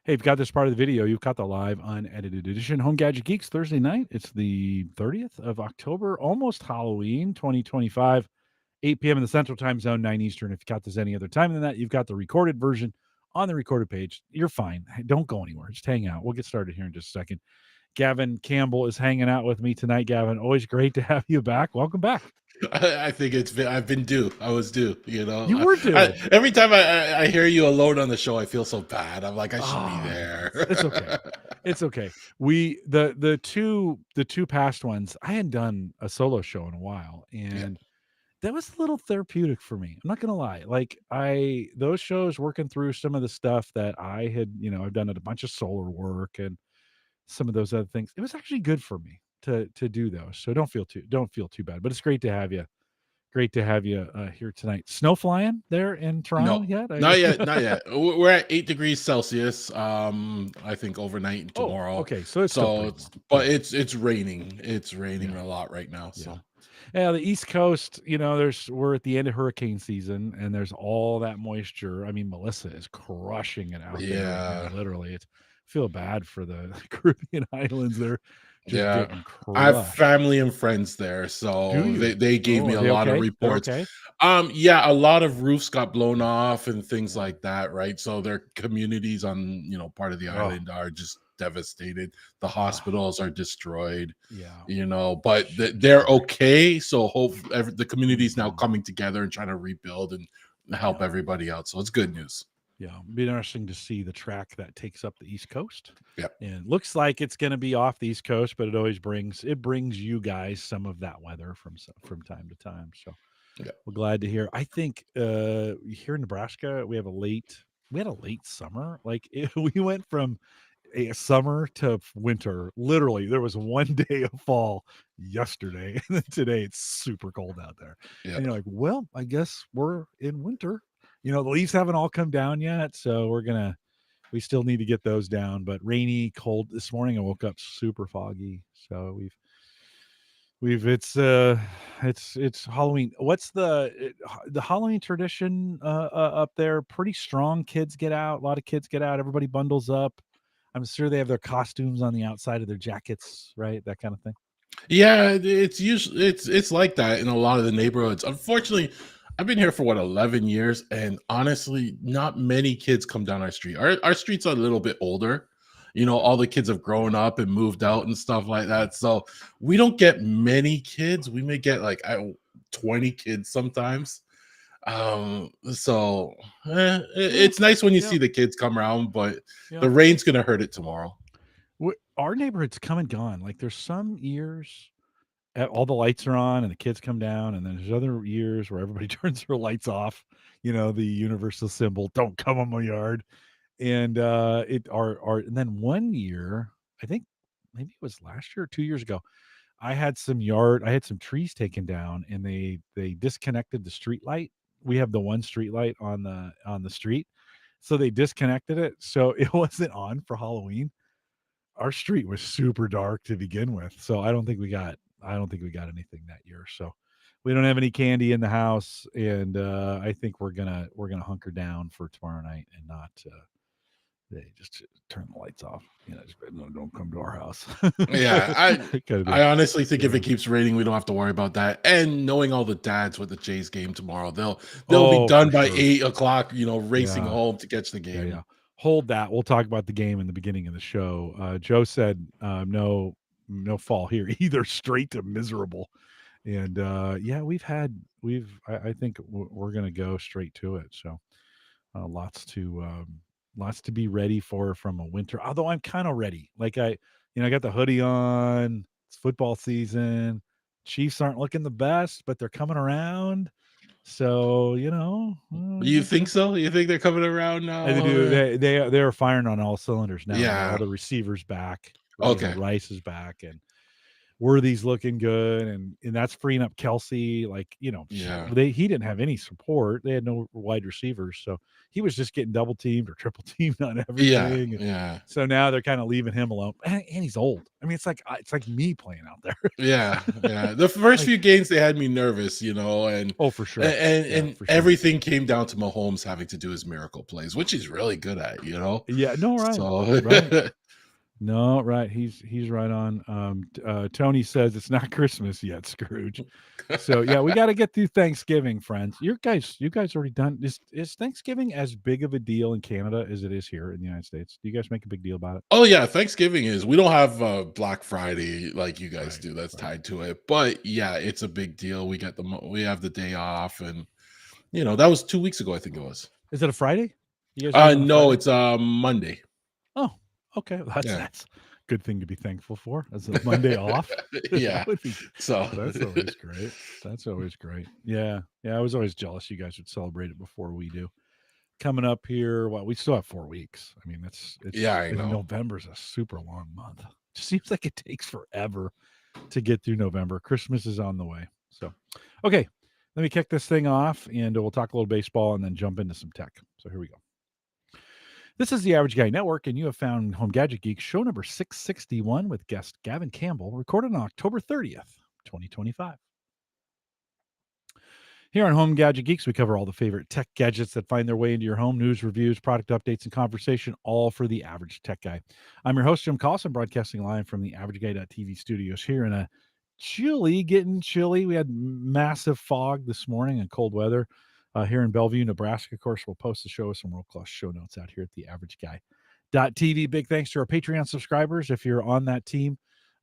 Hey, if you've got this part of the video, you've got the live unedited edition. Home Gadget Geeks Thursday night. It's the 30th of October, almost Halloween 2025, 8 p.m. in the Central Time Zone, 9 Eastern. If you got this any other time than that, you've got the recorded version on the recorded page. You're fine. Don't go anywhere. Just hang out. We'll get started here in just a second. Gavin Campbell is hanging out with me tonight. Gavin, always great to have you back. Welcome back. I think I've been due. I was due. You were due. Every time I hear you alone on the show, I feel so bad. I'm like, I should be Oh, there. it's okay. It's okay. We the two past ones, I hadn't done a solo show in a while, Yeah, and that was a little therapeutic for me. I'm not gonna lie. Like those shows working through some of the stuff that I had, I've done a bunch of solar work and some of those other things. It was actually good for me to do those. So don't feel too bad. But it's great to have you. Great to have you here tonight. Snow flying there in Toronto no, yet? not yet, not yet. We're at 8 degrees Celsius. I think overnight and Oh, tomorrow. okay. So it's still So, pretty warm. but Yeah. it's raining. It's raining Yeah. a lot right now. Yeah. So Yeah, the East Coast, we're at the end of hurricane season and there's all that moisture. I mean, Melissa is crushing it out there right now. yeah, Literally. It's feel bad for the Caribbean islands. They're just yeah. getting I have crushed. family and friends there, Do so you? they gave Oh, me are a they lot of okay? They're reports. okay? Yeah, a lot of roofs got blown off and things Yeah. like that, right? So their communities on, part of the Oh, island are just devastated. The oh, hospitals are destroyed, yeah. but they're Sorry. okay. So the community is now Mhm. coming together and trying to rebuild and help Yeah. everybody out. So it's good news. Yeah, it'll be interesting to see the track that takes up the East Coast, Yeah. and looks like it's going to be off the East Coast, but it brings you guys some of that weather from time to time. So Yeah. we're glad to hear. I think here in Nebraska we had a late summer. Like we went from a summer to winter. Literally, there was one day of fall yesterday, and then today it's super cold out there. Yeah. And you're like, well, I guess we're in winter. The leaves haven't all come down yet, so we still need to get those down. But rainy, cold this morning. I woke up super foggy, so we've it's Halloween. What's the Halloween tradition up there? Pretty strong. Kids get out. A lot of kids get out. Everybody bundles up. I'm sure they have their costumes on the outside of their jackets, right? That kind of thing. Yeah, it's usually it's like that in a lot of the neighborhoods. Unfortunately, I've been here for 11 years, and honestly, not many kids come down our street. Our streets are a little bit older. All the kids have grown up and moved out and stuff like that. So we don't get many kids. We may get like 20 kids sometimes. So Yeah, it's nice when you yeah, see the kids come around, but yeah. the rain's gonna hurt it tomorrow. Our neighborhood's come and gone. Like there's some years all the lights are on and the kids come down, and then there's other years where everybody turns their lights off. The universal symbol, "Don't come on my yard." And and then one year, I think maybe it was last year or 2 years ago, I had some trees taken down, and they disconnected the street light. We have the one street light on the street, so they disconnected it, so it wasn't on for Halloween. Our street was super dark to begin with, so I don't think we got anything that year. So we don't have any candy in the house, and I think we're gonna hunker down for tomorrow night and not they just turn the lights off. Just no, don't come to our house. Yeah, Kind of I deal. honestly think if Yeah. it keeps raining, we don't have to worry about that. And knowing all the dads with the Jays game tomorrow, they'll be Oh, done for by sure. 8 o'clock. Racing Yeah. home to catch the Yeah, yeah. game. Hold that. We'll talk about the game in the beginning of the show. Joe said, no fall here either, straight to miserable. And yeah, I think we're gonna go straight to it. So lots to be ready for from a winter. Although I'm kind of ready. Like I got the hoodie on. It's football season. Chiefs aren't looking the best, but they're coming around. So You think so? You think they're coming around they now? do. They are firing on all cylinders now. They got all Yeah. the receivers back. Okay. Rice is back, and Worthy's looking good, and that's freeing up Kelsey. Like, Yeah. he didn't have any support. They had no wide receivers, so he was just getting double teamed or triple teamed on Yeah. everything. Yeah. So now they're kind of leaving him alone, and he's old. I mean, it's like me playing out there. Yeah, yeah. The first Like, few games they had me nervous, and oh, for sure, yeah, and for sure. everything came down to Mahomes having to do his miracle plays, which he's really good at. Yeah, no, right, So right. No, right. He's right on. Tony says it's not Christmas yet, Scrooge. So yeah, we got to get through Thanksgiving, friends. You guys already done. Is Thanksgiving as big of a deal in Canada as it is here in the United States? Do you guys make a big deal about it? Oh yeah, Thanksgiving is we don't have Black Friday like you guys Right, do. That's right. tied to it, but yeah, it's a big deal. We have the day off, and that was 2 weeks ago, I think it was. Is it a Friday? You guys do it on a No, Friday? it's Monday. Oh, okay. Well, that's Yeah, that's a good thing to be thankful for. As a Monday off, yeah. that would be good. So That's always great. That's always great. Yeah, yeah. I was always jealous you guys would celebrate it before we do. Coming up here, well, we still have 4 weeks. I mean, yeah, it's I and know. November's a super long month. Just seems like it takes forever to get through November. Christmas is on the way. So, okay, let me kick this thing off, and we'll talk a little baseball, and then jump into some tech. So here we go. This is the Average Guy Network, and you have found Home Gadget Geek show number 661 with guest Gavin Campbell, recorded on October 30th, 2025. Here on Home Gadget Geeks, we cover all the favorite tech gadgets that find their way into your home, news, reviews, product updates, and conversation, all for the average tech guy. I'm your host, Jim Collison, broadcasting live from the AverageGuy.tv studios here in a getting chilly. We had massive fog this morning and cold weather here in Bellevue, Nebraska. Of course, we'll post the show with some world-class show notes out here at the AverageGuy.tv. Big thanks to our Patreon subscribers. If you're on that team,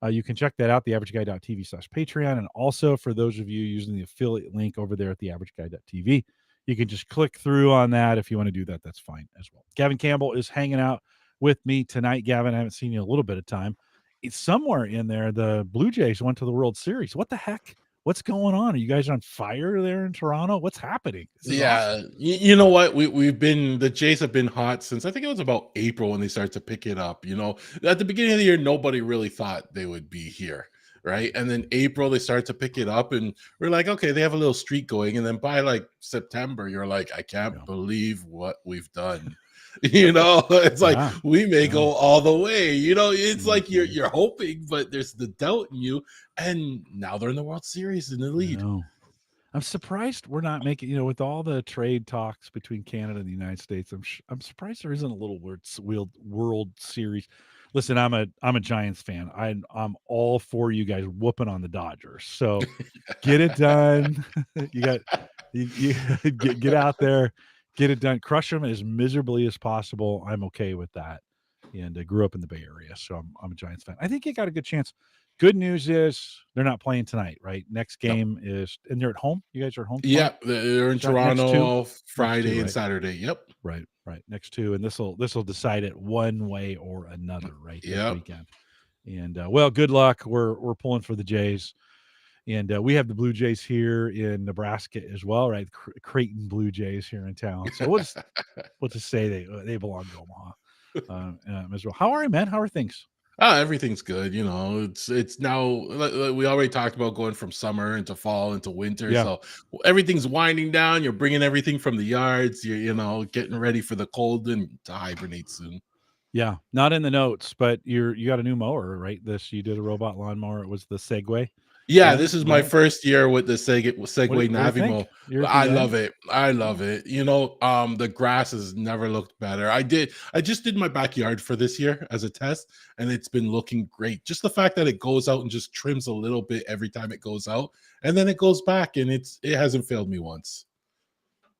you can check that out, theaverageguy.tv/Patreon. And also for those of you using the affiliate link over there at theaverageguy.tv, you can just click through on that. If you want to do that, that's fine as well. Gavin Campbell is hanging out with me tonight. Gavin, I haven't seen you in a little bit of time. It's somewhere in there. The Blue Jays went to the World Series. What the heck? What's going on? Are you guys on fire there in Toronto? What's happening? This is awesome. Yeah, you know what? We've been the Jays have been hot since I think it was about April when they started to pick it up. At the beginning of the year, nobody really thought they would be here, right? And then April they started to pick it up, and we're like, okay, they have a little streak going. And then by like September, you're like, I can't Yeah. believe what we've done. It's like Yeah. we may Yeah. go all the way. It's like Mhm. you're hoping, but there's the doubt in you. And now they're in the World Series in the I lead. know. I'm surprised we're not making, with all the trade talks between Canada and the United States. I'm surprised there isn't a little World Series. Listen, I'm a Giants fan. I'm all for you guys whooping on the Dodgers. So get it done. you get out there, get it done, crush them as miserably as possible. I'm okay with that. And I grew up in the Bay Area, so I'm a Giants fan. I think you got a good chance. Good news is they're not playing tonight, right? Next No. game is, and they're at home. You guys are at home tomorrow? Yeah, they're in Is that next two? Toronto Next two, Friday and right? Saturday. Yep. Right. Next two, and this will decide it one way or another, right? This Yep. weekend. And well, good luck. We're pulling for the Jays, and we have the Blue Jays here in Nebraska as well, right? Creighton Blue Jays here in town. So we'll just say they belong to Omaha as well. How are you, man? How are things? Everything's good. It's now we already talked about going from summer into fall into winter. Yeah. So everything's winding down. You're bringing everything from the yards. You're getting ready for the cold and to hibernate soon. Yeah, not in the notes, but you got a new mower, right? You did a robot lawnmower. It was the Segway. Yeah, Yeah, this is my right. first year with the Segway What do you think? Navimow. You're at I the end. love it. I Yeah, love it. The grass has never looked better. I just did my backyard for this year as a test, and it's been looking great. Just the fact that it goes out and just trims a little bit every time it goes out, and then it goes back, and it hasn't failed me once.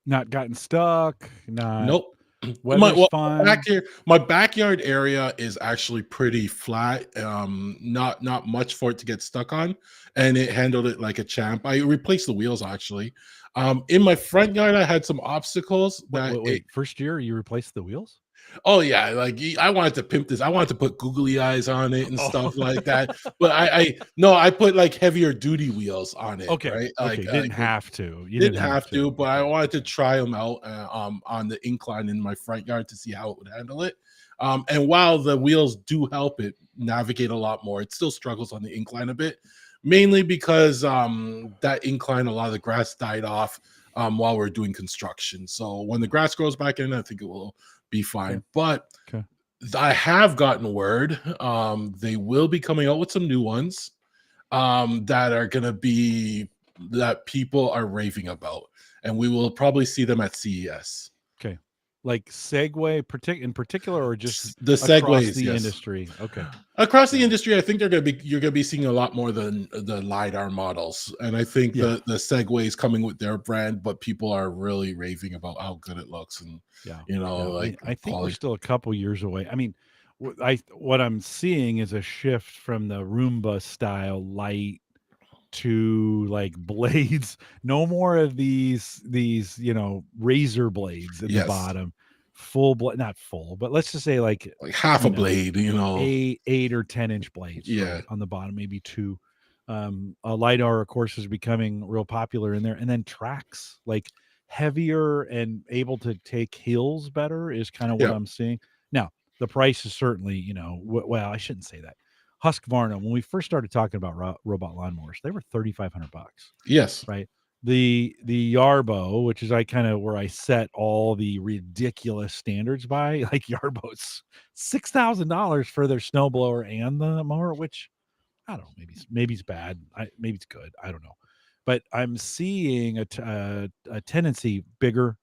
not gotten stuck. Not Nope. My weather's well, fine. my backyard area is actually pretty flat. Not much for it to get stuck on, and it handled it like a champ. I replaced the wheels actually. In my front yard, I had some obstacles Wait, that wait, wait. First year you replaced the wheels? oh yeah, like I wanted to pimp this. I wanted to put googly eyes on it and Oh, stuff like that. But I no, I put like heavier duty wheels on it, okay. right? Okay. Didn't have to. You Didn't didn't have have to. to, but I Okay. wanted to try them out on the incline in my front yard to see how it would handle it. And while the wheels do help it navigate a lot more, it still struggles on the incline a bit, mainly because that incline, a lot of the grass died off while we're doing construction. So when the grass grows back in, I think it will be Okay. fine. But Okay. I have gotten word they will be coming out with some new ones that are going to be that people are raving about, and we will probably see them at CES. Okay. Like Segway in particular, or just The across Segways, the yes. industry? Okay. Across the Yeah. industry, I think you're gonna be seeing a lot more than the lidar models, and I think Yeah. the Segway is coming with their brand, but people are really raving about how good it looks and Yeah. like I think we're quality. still a couple years away. I mean, what I'm seeing is a shift from the Roomba style light to like blades. No more of these razor blades in the Yes, bottom. Full blade, not full, but let's just say like like half you a know blade, 8 or 10 inch blades, yeah, right, on the bottom, maybe two. A lidar, of course, is becoming real popular in there, and then tracks like heavier and able to take hills better is kind of what yeah, I'm seeing now. The price is certainly, well, I shouldn't say that. Husqvarna, when we first started talking about robot lawnmowers, they were $3,500, yes, right? The Yarbo, which is I kind of where I set all the ridiculous standards by, like Yarbo's $6,000 for their snowblower and the mower, which I don't know, maybe it's bad, maybe it's good, I don't know, but I'm seeing a tendency: bigger,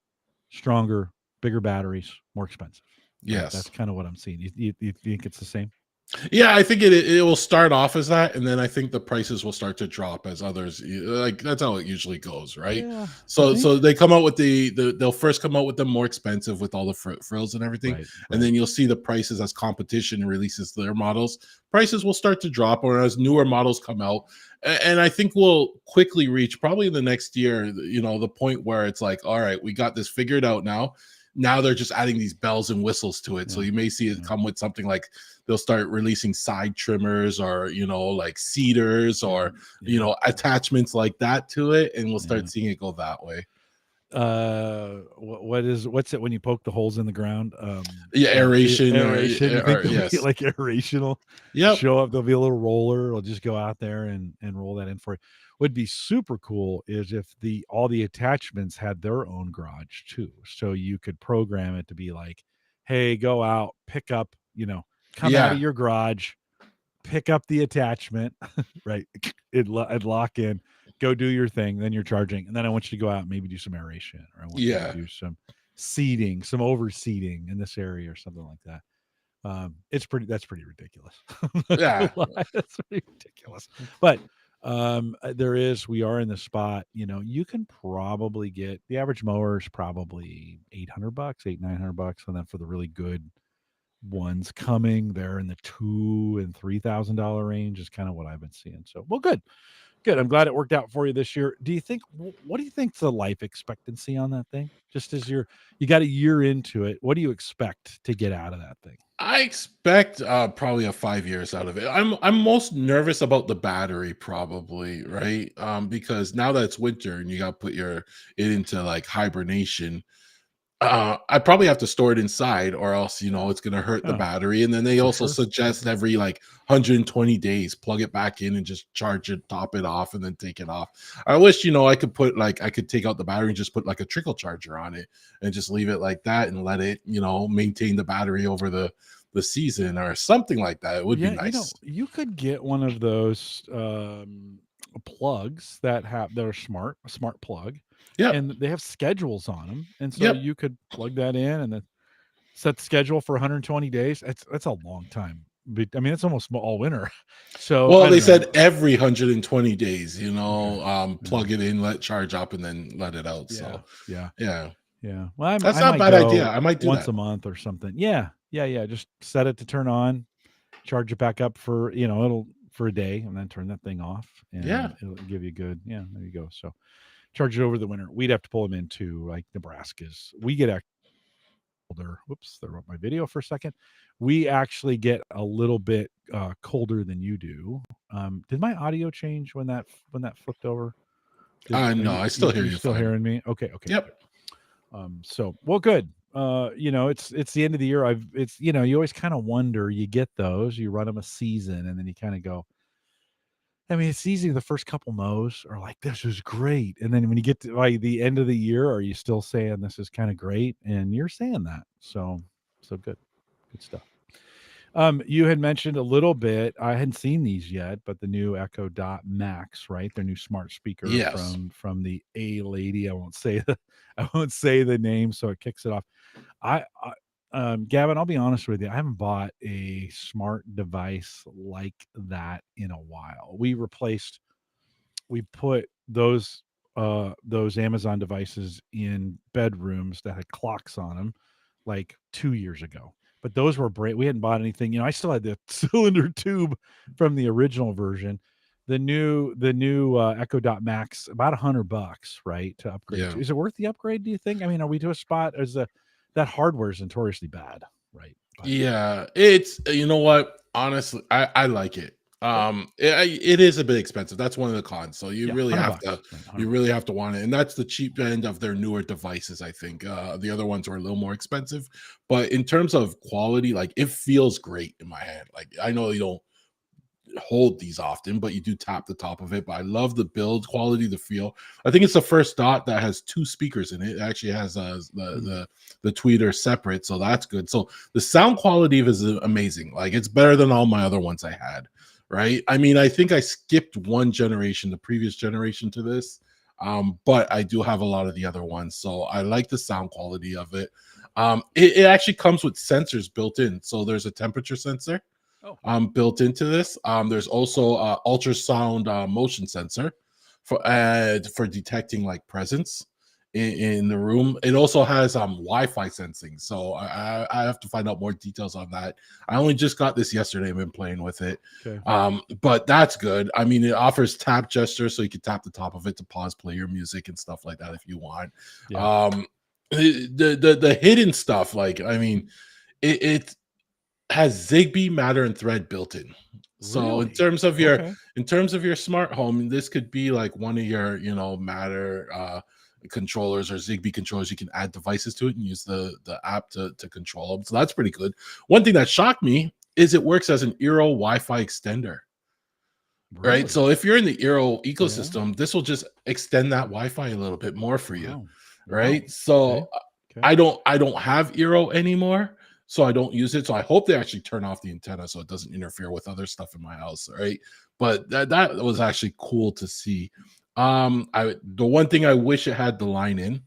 stronger, bigger batteries, more expensive, right? That's yes. kind of what I'm seeing. You think it's the same? Yeah, I think it will start off as that, and then I think the prices will start to drop as others like that's how it usually goes, right? Yeah, you So think? they come out with they'll first come out with them more expensive with all the frills and everything, Right, and right. then you'll see the prices as competition releases their models. Prices will start to drop, or as newer models come out, and I think we'll quickly reach probably in the next year, the point where it's like, all right, we got this figured out now. Now they're just adding these bells and whistles to it, so Yeah, you may see it yeah, come with something like they'll start releasing side trimmers or like cedars yeah, or yeah, attachments like that to it, and we'll yeah. start seeing it go that way. What's it when you poke the holes in the ground? Yeah, aeration Aeration. You think or there'll be yes. like aeration will Yep. show up? There'll be a little roller. It'll just go out there and roll that in for you. Would be super cool is if all the attachments had their own garage too, so you could program it to be like, hey, go out, pick up, come out of Yeah. your garage, pick up the attachment, right? It'd lock in, go do your thing, then you're charging, and then I want you to go out and maybe do some aeration, or I want you to Yeah. do some seeding, some overseeding in this area, or something like that. That's pretty ridiculous. I'm not gonna Yeah. lie, that's pretty ridiculous. But we are in the spot. You can probably get the average mower is probably $800, 900, and then for the really good ones coming, they're in the $2,000 and $3,000 range is kind of what I've been seeing. So, well, good, good. I'm glad it worked out for you this year. What do you think's the life expectancy on that thing? Just as you got a year into it, what do you expect to get out of that thing? I expect probably a 5 years out of it. I'm most nervous about the battery, probably, right? Because now that it's winter and you got to put it into like hibernation, I probably have to store it inside, or else it's going to hurt the Oh, battery. And then they for also sure. suggest every like 120 days, plug it back in and just charge it, top it off, and then take it off. I wish I could take out the battery and just put like a trickle charger on it and just leave it like that and let it maintain the battery over the season or something like that. It would be Yeah, nice. you could get one of those plugs that are smart, a smart plug, Yep. and they have schedules on them, and so Yep. you could plug that in and then set the schedule for 120 days. That's a long time. But, I mean, it's almost all winter. So Well, I they don't know. said every 120 days, Okay. Yeah. plug it in, let it charge up, and then let it out. Yeah. So, Yeah. yeah, Yeah. Well, that's I not a might bad idea. go I might do once that. a month or something. Yeah. Yeah. Yeah. Just set it to turn on, charge it back up for, it'll for a day, and then turn that thing off, Yeah. and it'll give you good. Yeah. There you go. So charge it over the winter. We'd have to pull them into like Nebraska's. We get colder. Whoops, there went my video for a second. We actually get a little bit colder than you do. Did my audio change when that flipped over? No, I still hear You you still fine. hearing me? Okay, okay, Yep. okay. So well, good. It's the end of the year. It's you always kind of wonder. You get those, you run them a season, and then you kind of go. I mean, it's easy. The first couple mows are like, this is great. And then when you get to like the end of the year, are you still saying this is kind of great? And you're saying that. So good. Good stuff. You had mentioned a little bit, I hadn't seen these yet, but the new Echo Dot Max, right? Their new smart speaker Yes. from the A lady. I won't say I won't say the name, so it kicks it off. I Gavin, I'll be honest with you. I haven't bought a smart device like that in a while. We put those Amazon devices in bedrooms that had clocks on them like 2 years ago. But those were great. We hadn't bought anything. I still had the cylinder tube from the original version. The new Echo Dot Max, about $100, right? To upgrade Yeah. to. Is it worth the upgrade, do you think? I mean, are we to a spot as that hardware is notoriously bad, right? But Yeah, it's you know what? Honestly, I like it. okay. It is a bit expensive. That's one of the cons. So Yeah, $100, right? you 100 really bucks. have to want it, and that's the cheap end of their newer devices. I think the other ones are a little more expensive, but in terms of quality, like it feels great in my hand. Like I know you don't hold these often, but you do tap the top of it. But I love the build quality, the feel. I think it's the first dot that has two speakers in it. It actually has Mm. the tweeter separate, so that's good. So the sound quality of it is amazing. Like it's better than all my other ones I had. Right? I mean, I think I skipped one generation, the previous generation to this. But I do have a lot of the other ones, so I like the sound quality of it. It actually comes with sensors built in, so there's a temperature sensor Oh, built into this. There's also ultrasound motion sensor for detecting like presence in the room. It also has Wi-Fi sensing, so I have to find out more details on that. I only just got this yesterday. I've been playing with it, okay. but that's good. I mean, it offers tap gestures, so you can tap the top of it to pause, play your music and stuff like that if you want. Yeah. The hidden stuff, like I mean, it has Zigbee, Matter, and Thread built in. So Really? Okay. in terms of your smart home, this could be like one of your Matter controllers or Zigbee controllers. You can add devices to it and use the app to control them. So that's pretty good. One thing that shocked me is it works as an Eero Wi-Fi extender. Right. Really? So if you're in the Eero Yeah. ecosystem, this will just extend that Wi-Fi a little bit more for you. Wow. Wow. Right. Okay. So Okay. I don't have Eero anymore, so I don't use it. So I hope they actually turn off the antenna so it doesn't interfere with other stuff in my house. Right. But that was actually cool to see. I the one thing I wish it had the line in.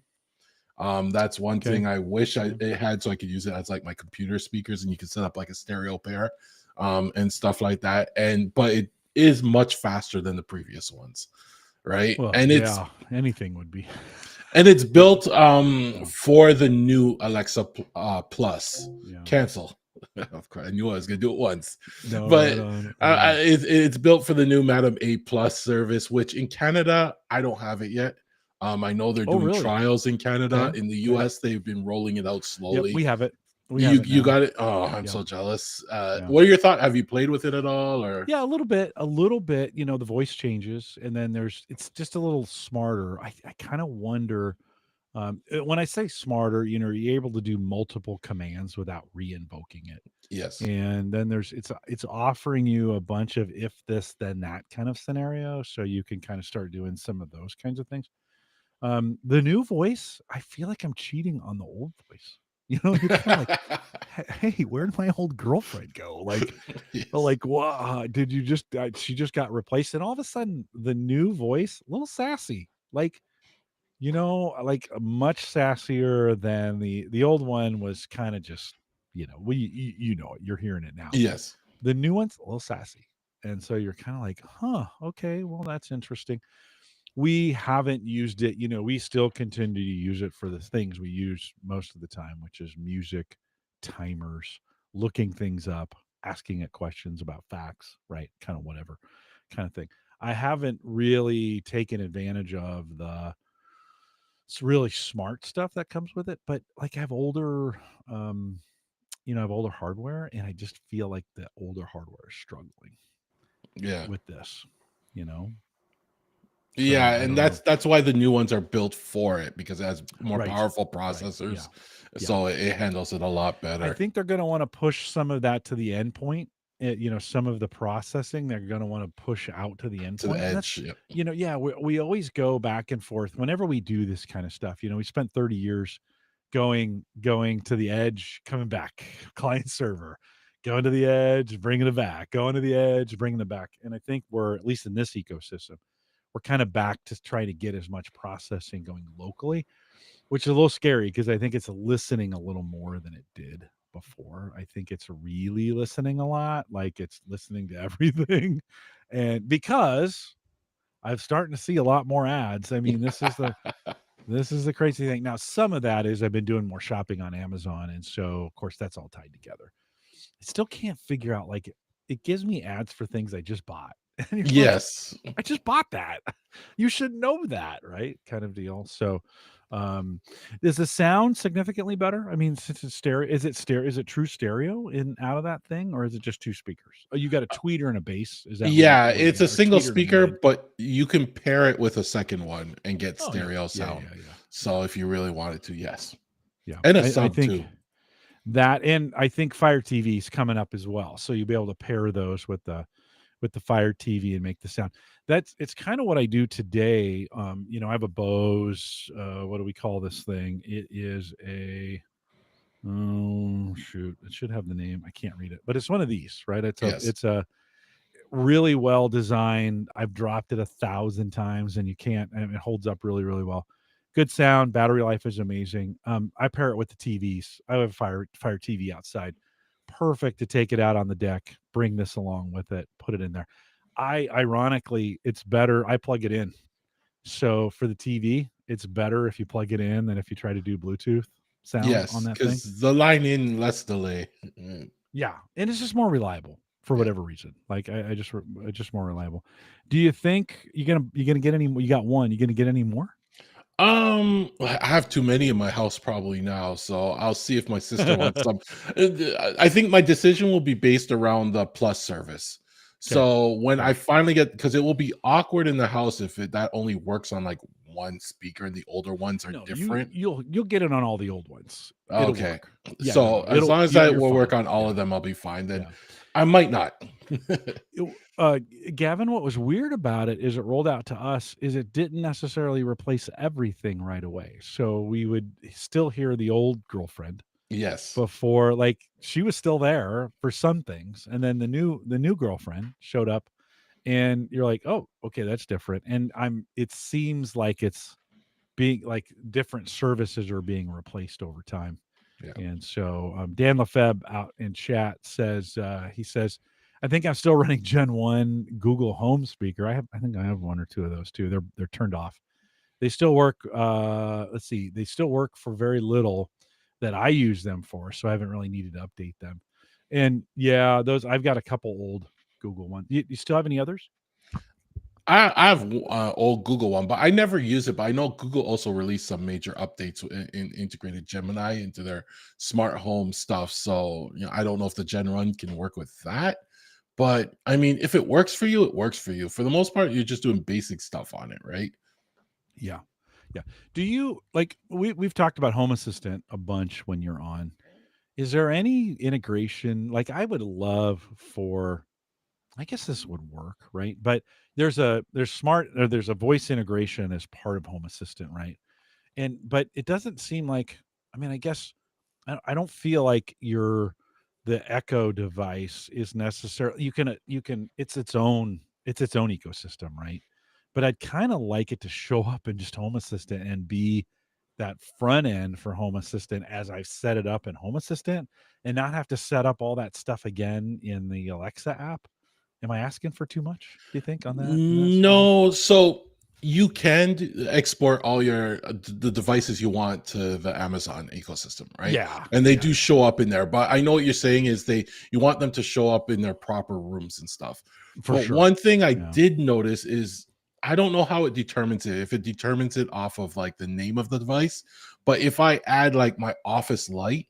That's one Okay. thing I wish Okay. it had so I could use it as like my computer speakers and you can set up like a stereo pair and stuff like that. And but it is much faster than the previous ones, right? Well, yeah, anything would be. And it's Yeah. built Yeah. for the new Alexa Plus. Yeah. Cancel. Of course, I knew I was going to do it once, No, right but on. Right on. it's built for the new Madam A Plus service, which in Canada I don't have it yet. I know they're Oh, doing really? trials in Canada. Okay. In the Okay. US, they've been rolling it out Yep, slowly. we have it. We have it You now. got it. Oh, I'm Yeah. so jealous. Yeah. What are your thoughts? Have you played with it at all? Or Yeah, a little bit. A little bit. The voice changes, and then it's just a little smarter. I kind of wonder. When I say smarter, you're able to do multiple commands without re-invoking it. yes, And then it's offering you a bunch of if this then that kind of scenario, so you can kind of start doing some of those kinds of things. The new voice, I feel like I'm cheating on the old voice. You're kind of like, hey, where did my old girlfriend go? yes, Did you just she just got replaced, and all of a sudden the new voice, a little sassy, like much sassier than the old one was. Kind of just, you know it, you're hearing it now. yes. The new one's a little sassy, and so you're kind of like, huh, okay, well, that's interesting. We haven't used it. We still continue to use it for the things we use most of the time, which is music, timers, looking things up, asking it questions about facts, right? Kind of whatever kind of thing. I haven't really taken advantage of the really smart stuff that comes with it. But like I have older, I have older hardware, and I just feel like the older hardware is struggling Yeah. with this, you know. So Yeah, I and don't know. that's why the new ones are built for it, because it has more Right, powerful right, yeah, processors, yeah. so it handles it a lot I better think they're going to want to push some of that to the endpoint. Some of the processing they're going to want to push out to the to the endpoint, and that's, edge. Yep. yeah, we always go back and forth whenever we do this kind of stuff. We spent 30 years going to the edge, coming back, client server, going to the edge, bringing it back, going to the edge, bringing it back. And I think we're, at least in this ecosystem, we're kind of back to try to get as much processing going locally, which is a little scary because I think it's listening a little more than it did before. I think it's really listening a lot, like it's listening to everything. And because I'm starting to see a lot more ads. I mean, this is the crazy thing. Now, some of that is I've been doing more shopping on Amazon, and so of course that's all tied together. I still can't figure out, like, it gives me ads for things I just bought. And you're like, Yes. I just bought that. You should know that, right? Kind of deal. So, um, is the sound significantly better? I mean, since it's stereo, is it true stereo in out of that thing, or is it just two speakers? Oh, you got a tweeter and a bass. Is that Yeah, what you it's a got? Or single tweeter and a speaker, mid? but you can pair it with a second one and get Oh yeah, stereo yeah, sound. yeah, yeah, yeah, So if you really wanted to, yes. yeah. And a I sub think too. that, and I think Fire TV is coming up as well. So you'll be able to pair those with the Fire TV and make the sound. It's kind of what I do today. I have a Bose. What do we call this thing? It is a, oh shoot, it should have the name. I can't read it, but it's one of these, right? Yes. It's a really well designed. I've dropped it 1,000 times, and you can't. And it holds up really, really well. Good sound. Battery life is amazing. I pair it with the TVs. I have a Fire TV outside. Perfect to take it out on the deck. Bring this along with it. Put it in there. Ironically, it's better. I plug it in. So for the TV, it's better if you plug it in than if you try to do Bluetooth sound on Yes, that thing. because the line in, less delay. Yeah, and it's just more reliable for Yeah. whatever reason. Like it's just more reliable. Do you think you're gonna get any? You got one. You gonna get any more? I have too many in my house probably now, so I'll see if my sister wants some. I think my decision will be based around the plus service. Okay. So when I Okay. finally get, because it will be awkward in the house if that only works on like one speaker and the older ones are No, different. you'll get it on all the old ones. It'll Okay. work. Yeah, no, So no, as long as that you're will work fine. on all Yeah, of them, I'll be fine. Then yeah. I might not. It- uh, Gavin, what was weird about it is it rolled out to us is it didn't necessarily replace everything right away. So we would still hear the old girlfriend Yes. before, like she was still there for some things, and then the new girlfriend showed up, and you're like, oh, okay, that's different. And it seems like it's being like different services are being replaced over time. Yeah. And so Dan Lefebvre out in chat says, he says, I think I'm still running Gen 1 Google Home speaker. I think I have one or two of those too. They're turned off. They still work. Let's see, they still work for very little that I use them for. So I haven't really needed to update them. And yeah, those, I've got a couple old Google ones. You still have any others? I have old Google one, but I never use it. But I know Google also released some major updates in integrated Gemini into their smart home stuff. So I don't know if the Gen 1 can work with that. But I mean, if it works for you, it works for you. For the most part, you're just doing basic stuff on it, right? Yeah. Yeah. Do you like, we've talked about Home Assistant a bunch when you're on. Is there any integration? Like I would love for, I guess this would work, right? But there's a voice integration as part of Home Assistant, right? But it doesn't seem like, I mean, I guess I don't feel like the Echo device is necessarily, you can it's its own ecosystem, right? But I'd kind of like it to show up in just Home Assistant and be that front end for Home Assistant as I've set it up in Home Assistant, and not have to set up all that stuff again in the Alexa app. Am I asking for too much, do you think, on that scenario? No, so you can export all the devices you want to the Amazon ecosystem, right? Yeah, And they yeah, do yeah. show up in there. But I know what you're saying is you want them to show up in their proper rooms and stuff. For But sure. one thing I Yeah. did notice is I don't know how it determines it. If it determines it off of like the name of the device, but if I add like my office light,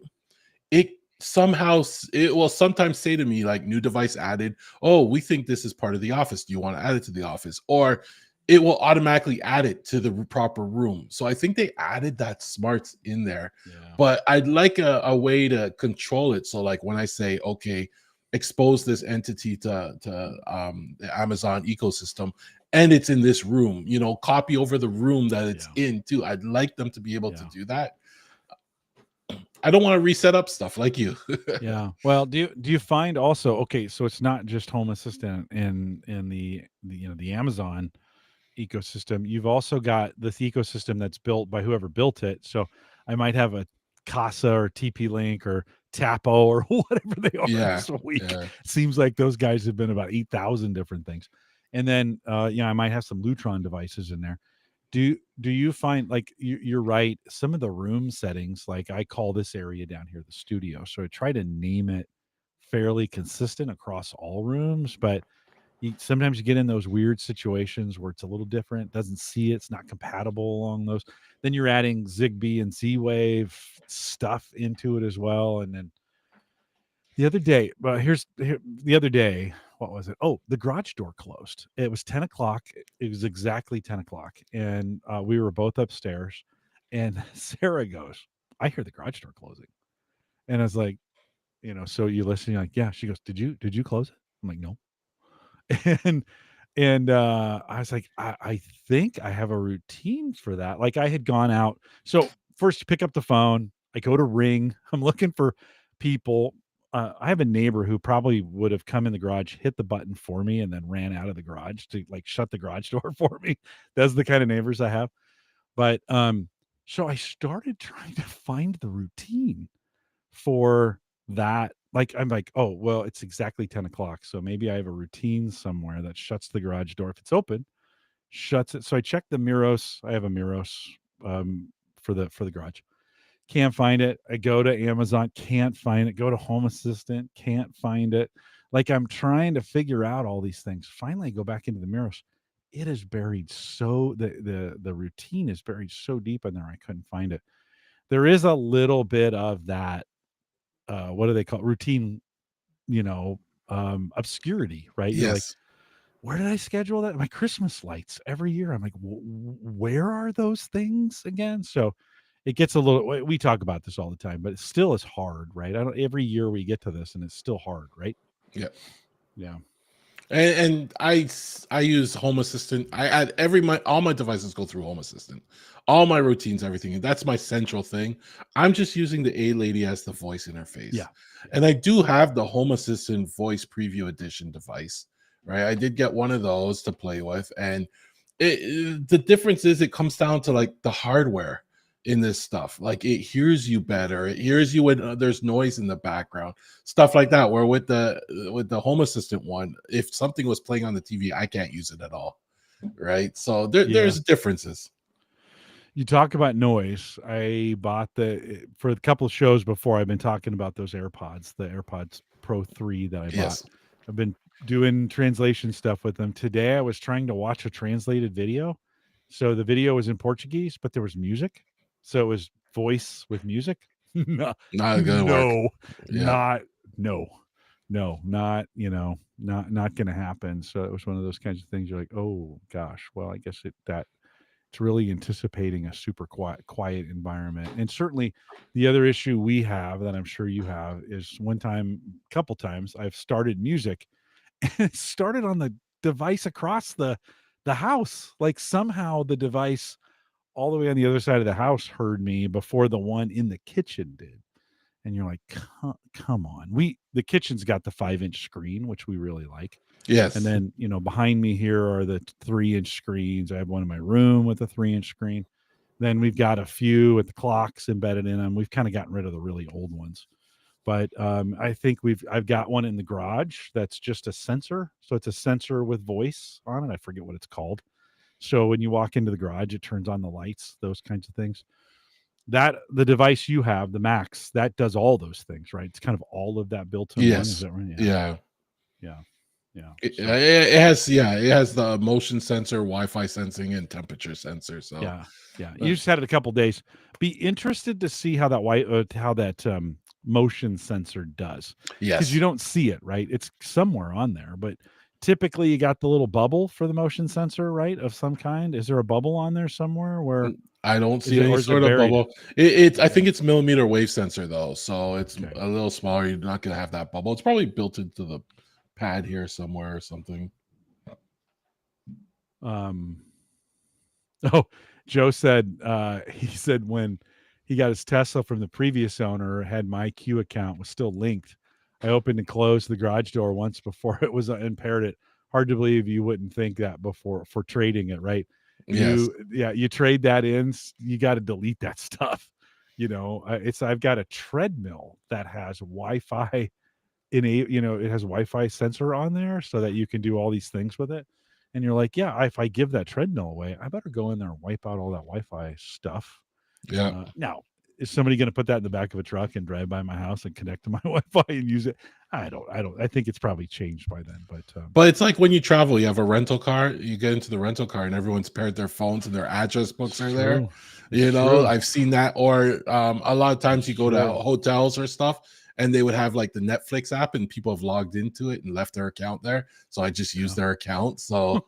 it it will sometimes say to me like new device added. Oh, we think this is part of the office. Do you want to add it to the office? Or it will automatically add it to the proper room. So I think they added that smarts in there, Yeah. but I'd like a way to control it. So like when I say, okay, expose this entity to the Amazon ecosystem, and it's in this room, copy over the room that it's Yeah. in too. I'd like them to be able to Yeah. do that. I don't want to reset up stuff like you. Yeah. Well, do you find also, okay, so it's not just Home Assistant in the Amazon ecosystem. You've also got this ecosystem that's built by whoever built it. So I might have a Casa or TP Link or Tapo or whatever they are Yeah, this week. yeah, Seems like those guys have been about 8,000 different things. And then I might have some Lutron devices in there. Do you find, like, you're right, some of the room settings, like I call this area down here the studio, so I try to name it fairly consistent across all rooms, but sometimes you get in those weird situations where it's a little different, doesn't see it, it's not compatible along those. Then you're adding Zigbee and Z-Wave stuff into it as well, and then the other day, the other day, what was it? Oh, the garage door closed. It was 10 o'clock. It was exactly 10 o'clock. And we were both upstairs. And Sarah goes, I hear the garage door closing. And I was like, so you listen, you're like, yeah. She goes, did you close it? I'm like, no. And I was like, I think I have a routine for that. Like I had gone out. So first you pick up the phone, I go to ring. I'm looking for people. I have a neighbor who probably would have come in the garage, hit the button for me, and then ran out of the garage to like shut the garage door for me. That's the kind of neighbors I have. But so I started trying to find the routine for that. Like I'm like, oh well, it's exactly 10 o'clock. So maybe I have a routine somewhere that shuts the garage door if it's open, shuts it. So I check the Miros. I have a Miros for the garage. Can't find it. I go to Amazon, can't find it. Go to Home Assistant, can't find it. Like I'm trying to figure out all these things. Finally, I go back into the Miros. It is buried so the routine is buried so deep in there. I couldn't find it. There is a little bit of that. What do they call it? Routine? You know, obscurity, right? You're like, yes, where did I schedule that? My Christmas lights every year. I'm like, where are those things again? So it gets a little. We talk about this all the time, but it still is hard, right? I don't. Every year we get to this, and it's still hard, right? yeah. Yeah, And I use Home Assistant. I add all my devices go through Home Assistant, all my routines, everything. And that's my central thing. I'm just using the A Lady as the voice interface, yeah, yeah, and I do have the Home Assistant Voice Preview Edition device. Right, I did get one of those to play with, and the difference is it comes down to like the hardware in this stuff. Like it hears you better. It hears you when there's noise in the background, stuff like that. Where with the Home Assistant one, if something was playing on the TV, I can't use it at all. Right. So yeah. there's differences. You talk about noise. I bought for a couple of shows before. I've been talking about those AirPods, the AirPods Pro 3 that I bought. Yes. I've been doing translation stuff with them. Today I was trying to watch a translated video. So the video was in Portuguese, but there was music. So it was voice with music. No, Not gonna work. no, Yeah. not no, no, not, not gonna happen. So it was one of those kinds of things you're like, oh gosh, well, I guess it's really anticipating a super quiet environment. And certainly the other issue we have that I'm sure you have is couple times I've started music and it started on the device across the house. Like somehow the device all the way on the other side of the house heard me before the one in the kitchen did. And you're like, come on. The kitchen's got the 5-inch screen, which we really like. And Yes. then, behind me here are the 3-inch screens. I have one in my room with a 3-inch screen. Then we've got a few with the clocks embedded in them. We've kind of gotten rid of the really old ones. But I think I've got one in the garage that's just a sensor. So it's a sensor with voice on it. I forget what it's called. So when you walk into the garage, it turns on the lights, those kinds of things. That the device you have, the Max, that does all those things, right? It's kind of all of that built in one. Is Yes. that right? Yeah. Yeah. Yeah. Yeah. It, So it has, yeah, it has the motion sensor, Wi-Fi sensing, and temperature sensor. So yeah, yeah. uh, You just had it a couple days. Be interested to see how that motion sensor does, because you yes, don't see it, right? It's somewhere on there, but typically you got the little bubble for the motion sensor, right? Of some kind. Is there a bubble on there somewhere? Where I don't is see it, any or is it sort of buried? bubble. It's I Okay. think it's millimeter wave sensor though, so it's Okay. a little smaller. You're not gonna have that bubble. It's probably built into the pad here somewhere or something. Um. Oh, Joe said he said when he got his Tesla from the previous owner, had my Q account was still linked. I opened and closed the garage door once before it was impaired it. Hard to believe you wouldn't think that before for trading it, right? Yes, You trade that in, you got to delete that stuff. I've got a treadmill that has Wi-Fi it has Wi-Fi sensor on there so that you can do all these things with it. And you're like, yeah, if I give that treadmill away, I better go in there and wipe out all that Wi-Fi stuff. yeah. Now, is somebody going to put that in the back of a truck and drive by my house and connect to my Wi-Fi and use it? I think it's probably changed by then, but But it's like when you travel, you have a rental car, you get into the rental car and everyone's paired their phones and their address it's books are there. true. It's true. I've seen that. Or a lot of times It's you go to true. hotels or stuff and they would have like the Netflix app and people have logged into it and left their account there. So I just use Yeah. their account. So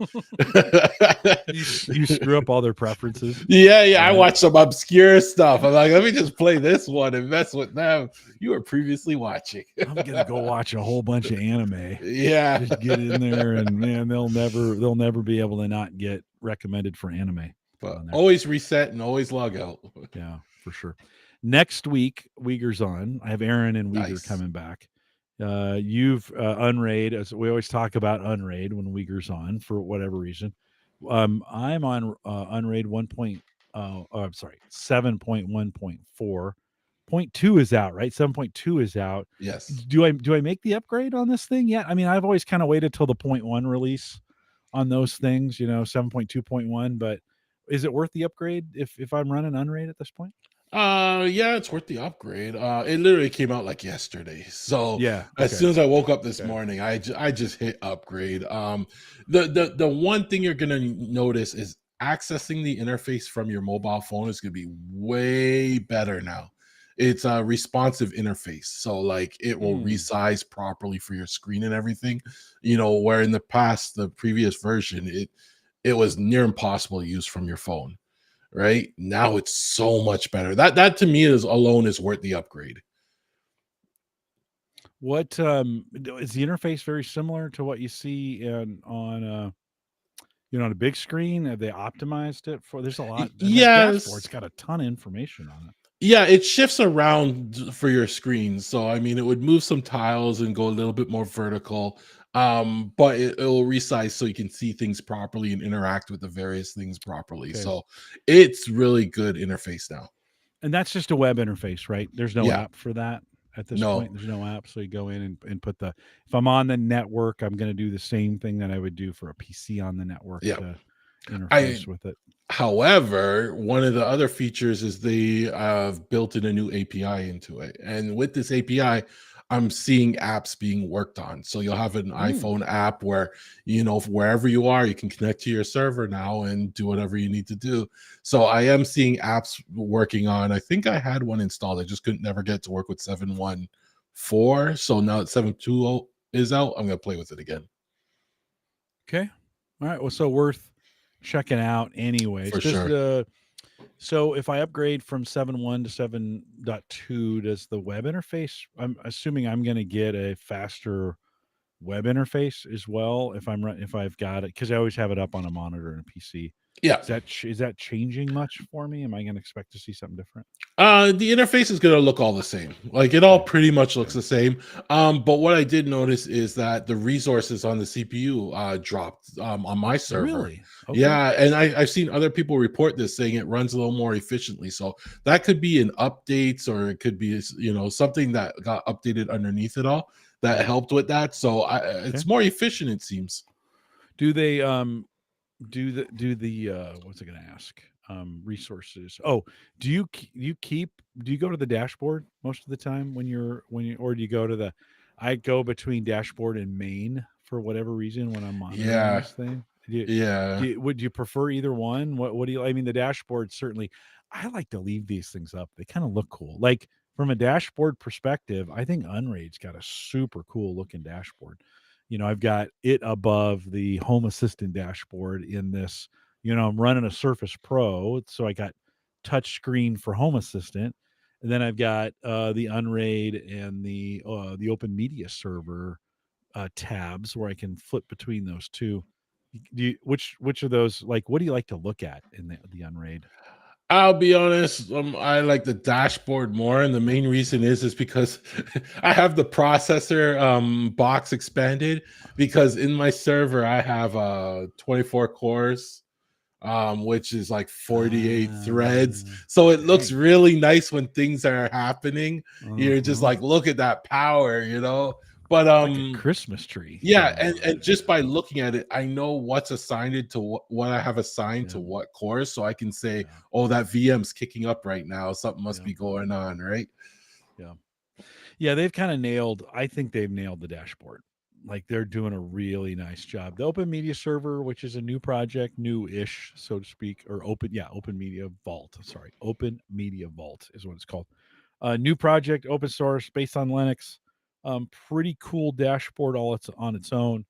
You screw up all their preferences, yeah, I right? watch some obscure stuff. I'm like, let me just play this one and mess with them. You were previously watching. I'm gonna go watch a whole bunch of anime. Yeah. Just get in there, and man, they'll never be able to not get recommended for anime But on there. always reset and always log out. Yeah, for sure. Next week, Uyghur's on. I have Aaron and Uyghur Nice. coming back. You've Unraid, as we always talk about Unraid when Uyghur's on for whatever reason. I'm on Unraid 7.1.4. Point two is out, right? 7.2 is out. Yes. Do I make the upgrade on this thing yet? I mean, I've always kind of waited till the point one release on those things, 7.2.1, but is it worth the upgrade if I'm running Unraid at this point? Yeah, it's worth the upgrade. It literally came out like yesterday. So Yeah. as Okay. soon as I woke up this Okay. morning, I just hit upgrade. The one thing you're gonna notice is accessing the interface from your mobile phone is gonna be way better now. It's a responsive interface, so like it will Hmm. resize properly for your screen and everything. Where in the past, the previous version, it was near impossible to use from your phone. Right now, it's so much better. That to me is worth the upgrade. What is the interface very similar to what you see on a big screen? Have they optimized it for? There's a lot, and that dashboard's Yes, got a ton of information on it. yeah, it shifts around for your screen. So I mean, it would move some tiles and go a little bit more vertical. But it'll resize so you can see things properly and interact with the various things properly. Okay. So it's really good interface now. And that's just a web interface, right? There's no Yeah, app for that at this point. no, There's no app. So you go in and put if I'm on the network, I'm going to do the same thing that I would do for a PC on the network yeah. to I interface with it. However, one of the other features is they have built in a new API into it. And with this API, I'm seeing apps being worked on. So you'll have an Mm. iPhone app where, wherever you are, you can connect to your server now and do whatever you need to do. So I am seeing apps working on, I think I had one installed. I just couldn't never get to work with 7.1.4. So now that 7.2 is out, I'm going to play with it again Okay. All right. Well, so worth checking out anyways. for sure. So if I upgrade from 7.1 to 7.2, does the web interface, I'm assuming I'm going to get a faster web interface as well if I've got it, because I always have it up on a monitor and a PC. Yeah. Is that changing much for me? Am I going to expect to see something different? The interface is gonna look all the same. Like it all Okay. pretty much looks Okay. the same. But what I did notice is that the resources on the CPU dropped on my server. Really? Okay. Yeah, and I've seen other people report this saying it runs a little more efficiently. So that could be an updates or it could be something that got updated underneath it all that helped with that. So Okay. it's more efficient, it seems. Do they do the what's I going to ask? Resources. Oh, do you go to the dashboard most of the time or do you go to I go between dashboard and main for whatever reason when I'm monitoring Yeah, this thing. yeah. Would you prefer either one? What do you? I mean, the dashboard certainly. I like to leave these things up. They kind of look cool. Like from a dashboard perspective, I think Unraid's got a super cool looking dashboard. I've got it above the Home Assistant dashboard in this. I'm running a Surface Pro, so I got touch screen for Home Assistant, and then I've got the Unraid and the Open Media Server tabs where I can flip between those two. Which of those, like, what do you like to look at in the Unraid? I'll be honest, I like the dashboard more, and the main reason is because I have the processor box expanded because in my server I have 24 cores, which is like 48 threads. So it looks Dang. really nice when things are happening. You're just Uh-huh. like, look at that power, you know. But Like a Christmas tree yeah, going and on. just by looking at it, I know what's assigned to what I have assigned to Yeah, what cores, so I can say, yeah, "Oh, that VM's kicking up right now. Something must yeah, be going on, right?" yeah. Yeah, they've kind of nailed. I think they've nailed the dashboard. Like they're doing a really nice job. The Open Media Server, which is a new project, new-ish, so to speak, or Open Media Vault. Sorry, Open Media Vault is what it's called. New project, open source, based on Linux. Pretty cool dashboard all it's on its own.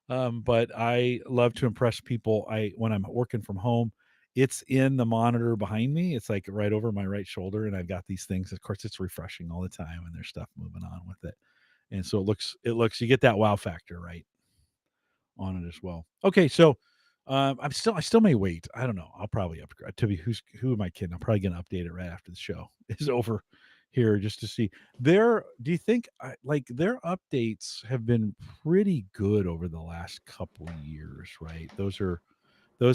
But I love to impress people. When I'm working from home, it's in the monitor behind me. It's like right over my right shoulder, and I've got these things. Of course, it's refreshing all the time, and there's stuff moving on with it. And so it looks. You get that wow factor right on it as well. Okay, so I still may wait. I don't know. I'll probably upgrade. To be who am I kidding? I'm probably going to update it right after the show is over here just to see do you think like their updates have been pretty good over the last couple years, right? Those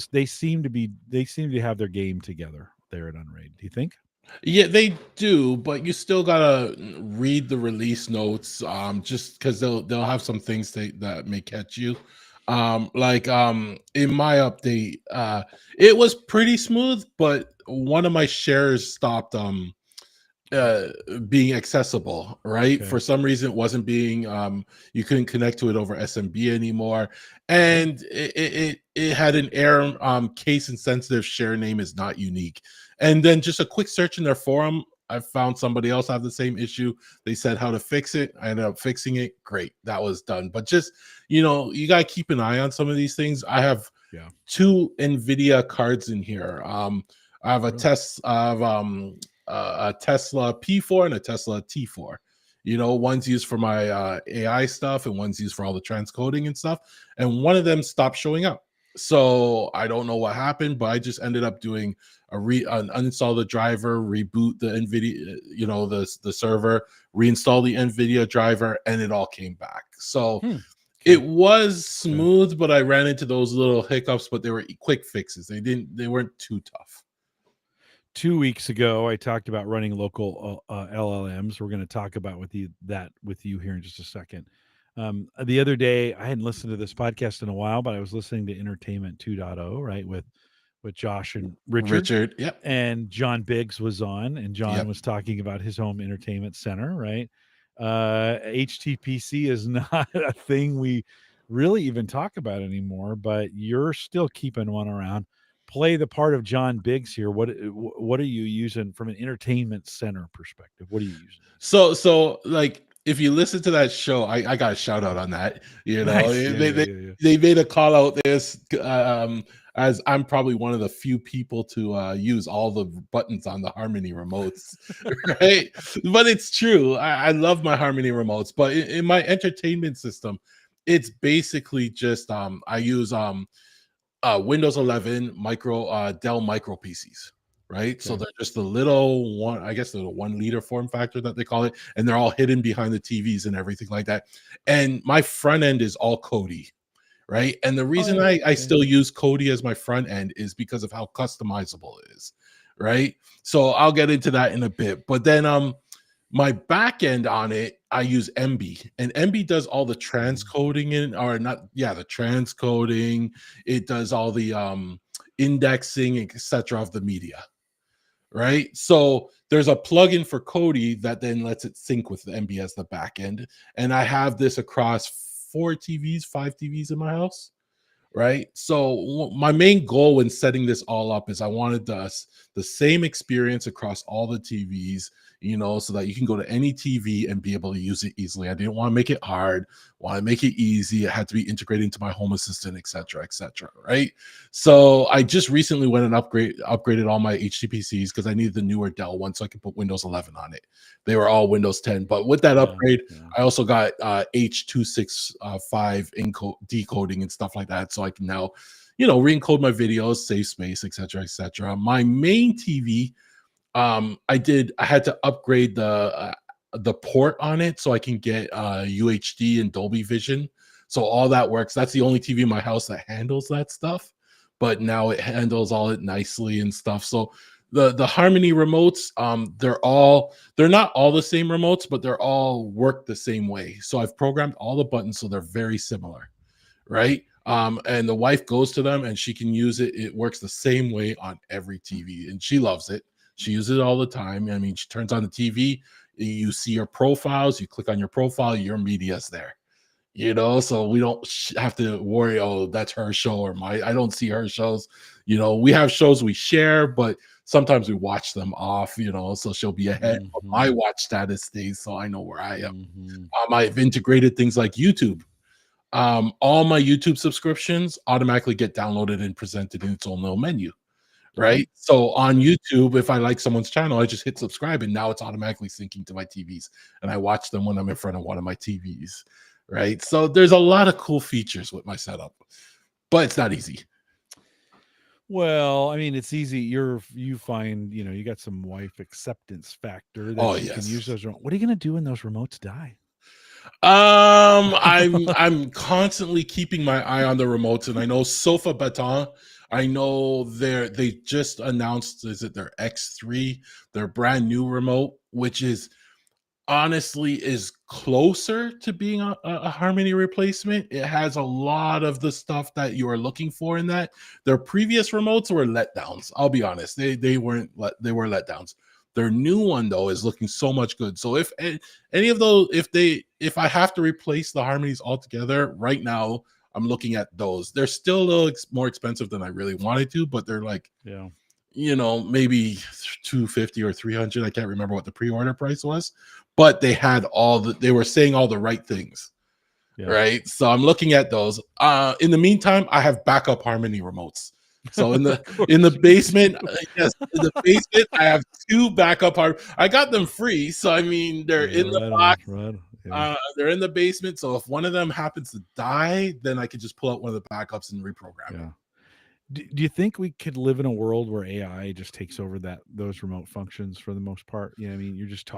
they seem to have their game together there at Unraid. Do you think? Yeah, they do, but you still gotta read the release notes, just because they'll have some things that may catch you. In my update, it was pretty smooth, but one of my shares stopped uh being accessible, right? Okay. For some reason it wasn't being you couldn't connect to it over SMB anymore, Oh, and it had an error, case insensitive share name is not unique. And then just a quick search in their forum, I found somebody else have the same issue. They said how to fix it. I ended up fixing it. Great, that was done. But just, you got to keep an eye on some of these things. I have yeah. two Nvidia cards in here. I have Really? a Tesla P4 and a Tesla T4. One's used for my AI stuff, and one's used for all the transcoding and stuff. And one of them stopped showing up. So I don't know what happened, but I just ended up doing uninstall the driver, reboot the Nvidia, the server, reinstall the Nvidia driver, and it all came back. So Hmm. it Okay. was Okay. smooth, but I ran into those little hiccups, but they were quick fixes. They weren't too tough. 2 weeks ago, I talked about running local LLMs. We're going to talk about with you here in just a second. The other day, I hadn't listened to this podcast in a while, but I was listening to Entertainment 2.0, right, with Josh and Richard, Richard, yep, and John Biggs was on, and John yep. was talking about his home entertainment center, right? HTPC is not a thing we really even talk about anymore, but you're still keeping one around. Play the part of John Biggs here. What are you using from an entertainment center perspective? What are you using? So like if you listen to that show, I got a shout out on that. Nice. Yeah, They yeah, they yeah, yeah. they made a call out this, as I'm probably one of the few people to use all the buttons on the Harmony remotes, right? But it's true. I love my Harmony remotes, but in my entertainment system, it's basically just I use Windows 11 Dell micro PCs, right? So Okay. they're just a little one, I guess, the 1 liter form factor that they call it, and they're all hidden behind the TVs and everything like that. And my front end is all Kodi, right? And the reason Oh, I okay. still use Kodi as my front end is because of how customizable it is, right? So I'll get into that in a bit. But then my back end on it, I use MB, and MB does all the Mm. transcoding or not, yeah, the transcoding. It does all the indexing, etc. of the media, right? So there's a plugin for Kodi that then lets it sync with the MB as the back end, and I have this across 4 TVs, 5 TVs in my house, right? So my main goal when setting this all up is I wanted the same experience across all the TVs, so that you can go to any TV and be able to use it easily. I didn't want to make it hard, want to make it easy. It had to be integrated into my home assistant, etc., right? So I just recently went and upgraded all my HTPCs because I needed the newer Dell one so I could put Windows 11 on it. They were all Windows 10, but with that Yeah, upgrade, yeah. I also got H.265 decoding and stuff like that, so I can now, re-encode my videos, save space, etc. My main TV, I had to upgrade the port on it so I can get UHD and Dolby Vision. So all that works. That's the only TV in my house that handles that stuff. But now it handles all it nicely and stuff. So the Harmony remotes, they're not all the same remotes, but they're all work the same way. So I've programmed all the buttons so they're very similar, right? And the wife goes to them and she can use it. It works the same way on every TV, and she loves it. She uses it all the time. I mean, she turns on the TV, you see your profiles, you click on your profile, your media's there. So we don't have to worry, oh, that's her show or I don't see her shows. We have shows we share, but sometimes we watch them off, so she'll be ahead of my Mhm, watch status stays, so I know where I am. mhm. I've integrated things like YouTube. All my YouTube subscriptions automatically get downloaded and presented in its own little menu, Okay, right? So on okay. YouTube, if I like someone's channel, I just hit subscribe and now it's automatically syncing to my TVs. And I watch them when I'm in front of one of my TVs, right? So there's a lot of cool features with my setup, but it's not easy. Well, I mean, it's easy. You find, you got some wife acceptance factor that Oh, she can use yes. those what are you gonna do when those remotes die? I'm constantly keeping my eye on the remotes, and I know Sofa Baton. I know they just announced, is it their X3, their brand new remote, which is honestly is closer to being a Harmony replacement. It has a lot of the stuff that you are looking for in that. Their previous remotes were letdowns. I'll be honest, they were letdowns. Their new one though is looking so much good. So if any of those, if I have to replace the Harmonies altogether right now, I'm looking at those. They're still a little more expensive than I really wanted to, but they're like, Yeah, maybe 250 or 300. I can't remember what the pre-order price was, but they were saying all the right things, yeah. right? So I'm looking at those. In the meantime, I have backup Harmony remotes. So in Of the in the course you basement, do. yes, in the basement, I have two backup I got them free, so I mean they're Yeah, in the right on, box. right on. Yeah, They're in the basement, so if one of them happens to die, then I could just pull out one of the backups and reprogram it. yeah. Do you think we could live in a world where AI just takes over those remote functions for the most part? I mean, you're just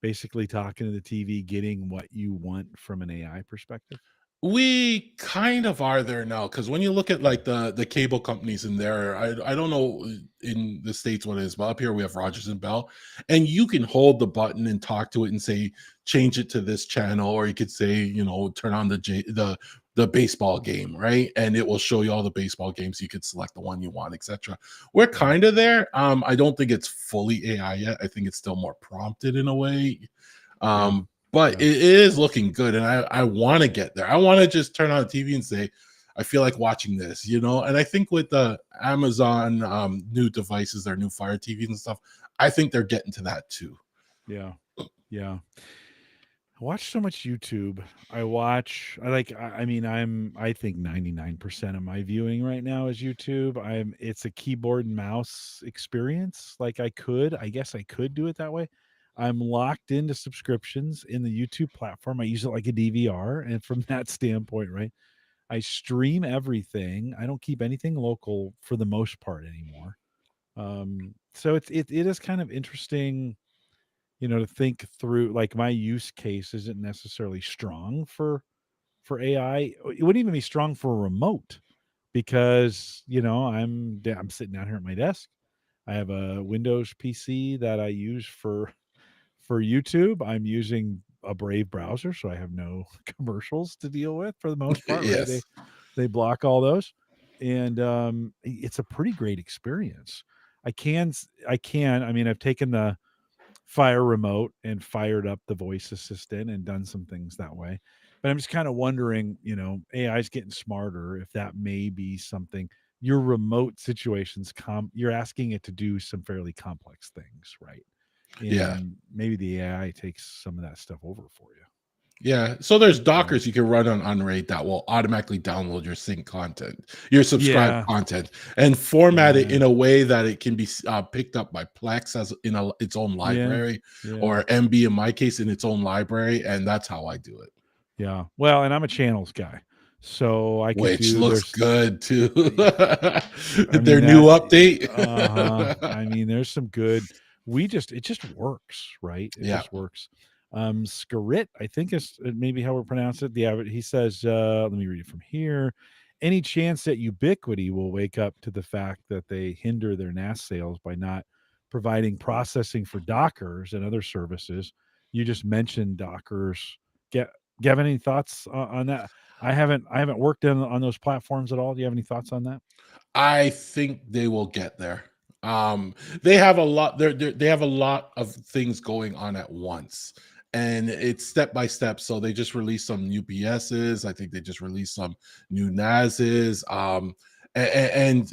basically talking to the TV, getting what you want from an AI perspective? We kind of are there now because when you look at like the cable companies in there, I don't know in the States what it is, but up here we have Rogers and Bell, and you can hold the button and talk to it and say change it to this channel, or you could say turn on the baseball game, right? And it will show you all the baseball games. You could select the one you want, etc. We're Yeah, kind of there. I don't think it's fully AI yet. I think it's still more prompted in a way. yeah, But yeah. it is looking good, and I want to get there. I want to just turn on the TV and say, I feel like watching this, And I think with the Amazon new devices, their new Fire TVs and stuff, I think they're getting to that too. Yeah, yeah. I watch so much YouTube. I mean, I think 99% of my viewing right now is YouTube. It's a keyboard and mouse experience. I guess I could do it that way. I'm locked into subscriptions in the YouTube platform. I use it like a DVR. And from that standpoint, right, I stream everything. I don't keep anything local for the most part anymore. So it is kind of interesting, to think through. Like, my use case isn't necessarily strong for AI. It wouldn't even be strong for a remote because, I'm sitting down here at my desk. I have a Windows PC that I use for YouTube. I'm using a Brave browser, so I have no commercials to deal with for the most part, right? They Yes. they block all those, and it's a pretty great experience. I mean, I've taken Fire remote and fired up the voice assistant and done some things that way. But I'm just kind of wondering, AI is getting smarter. If that may be something, your remote situations, you're asking it to do some fairly complex things, right? Yeah. And maybe the AI takes some of that stuff over for you. Yeah. So there's So Dockers you can run on Unraid that will automatically download your sync content, your subscribed yeah, content, and format it yeah, in a way that it can be picked up by Plex as in its own yeah, library, yeah. or MB in my case in its own library, and that's how I do it. Yeah. Well, and I'm a channels guy. So I could Which do looks there's good too. I mean Their new that update. uh-huh. I mean there's some good it just works, right? It Yeah. just works. Scarrit, I think is maybe how we pronounce it. He says, let me read it from here. Any chance that Ubiquity will wake up to the fact that they hinder their NAS sales by not providing processing for Dockers and other services? You just mentioned Dockers. Get Gavin, any thoughts on that? I haven't worked on those platforms at all. Do you have any thoughts on that? I think they will get there. They have a lot. They have a lot of things going on at once, and it's step by step. So they just released some new BSs. I think they just released some new NASs. And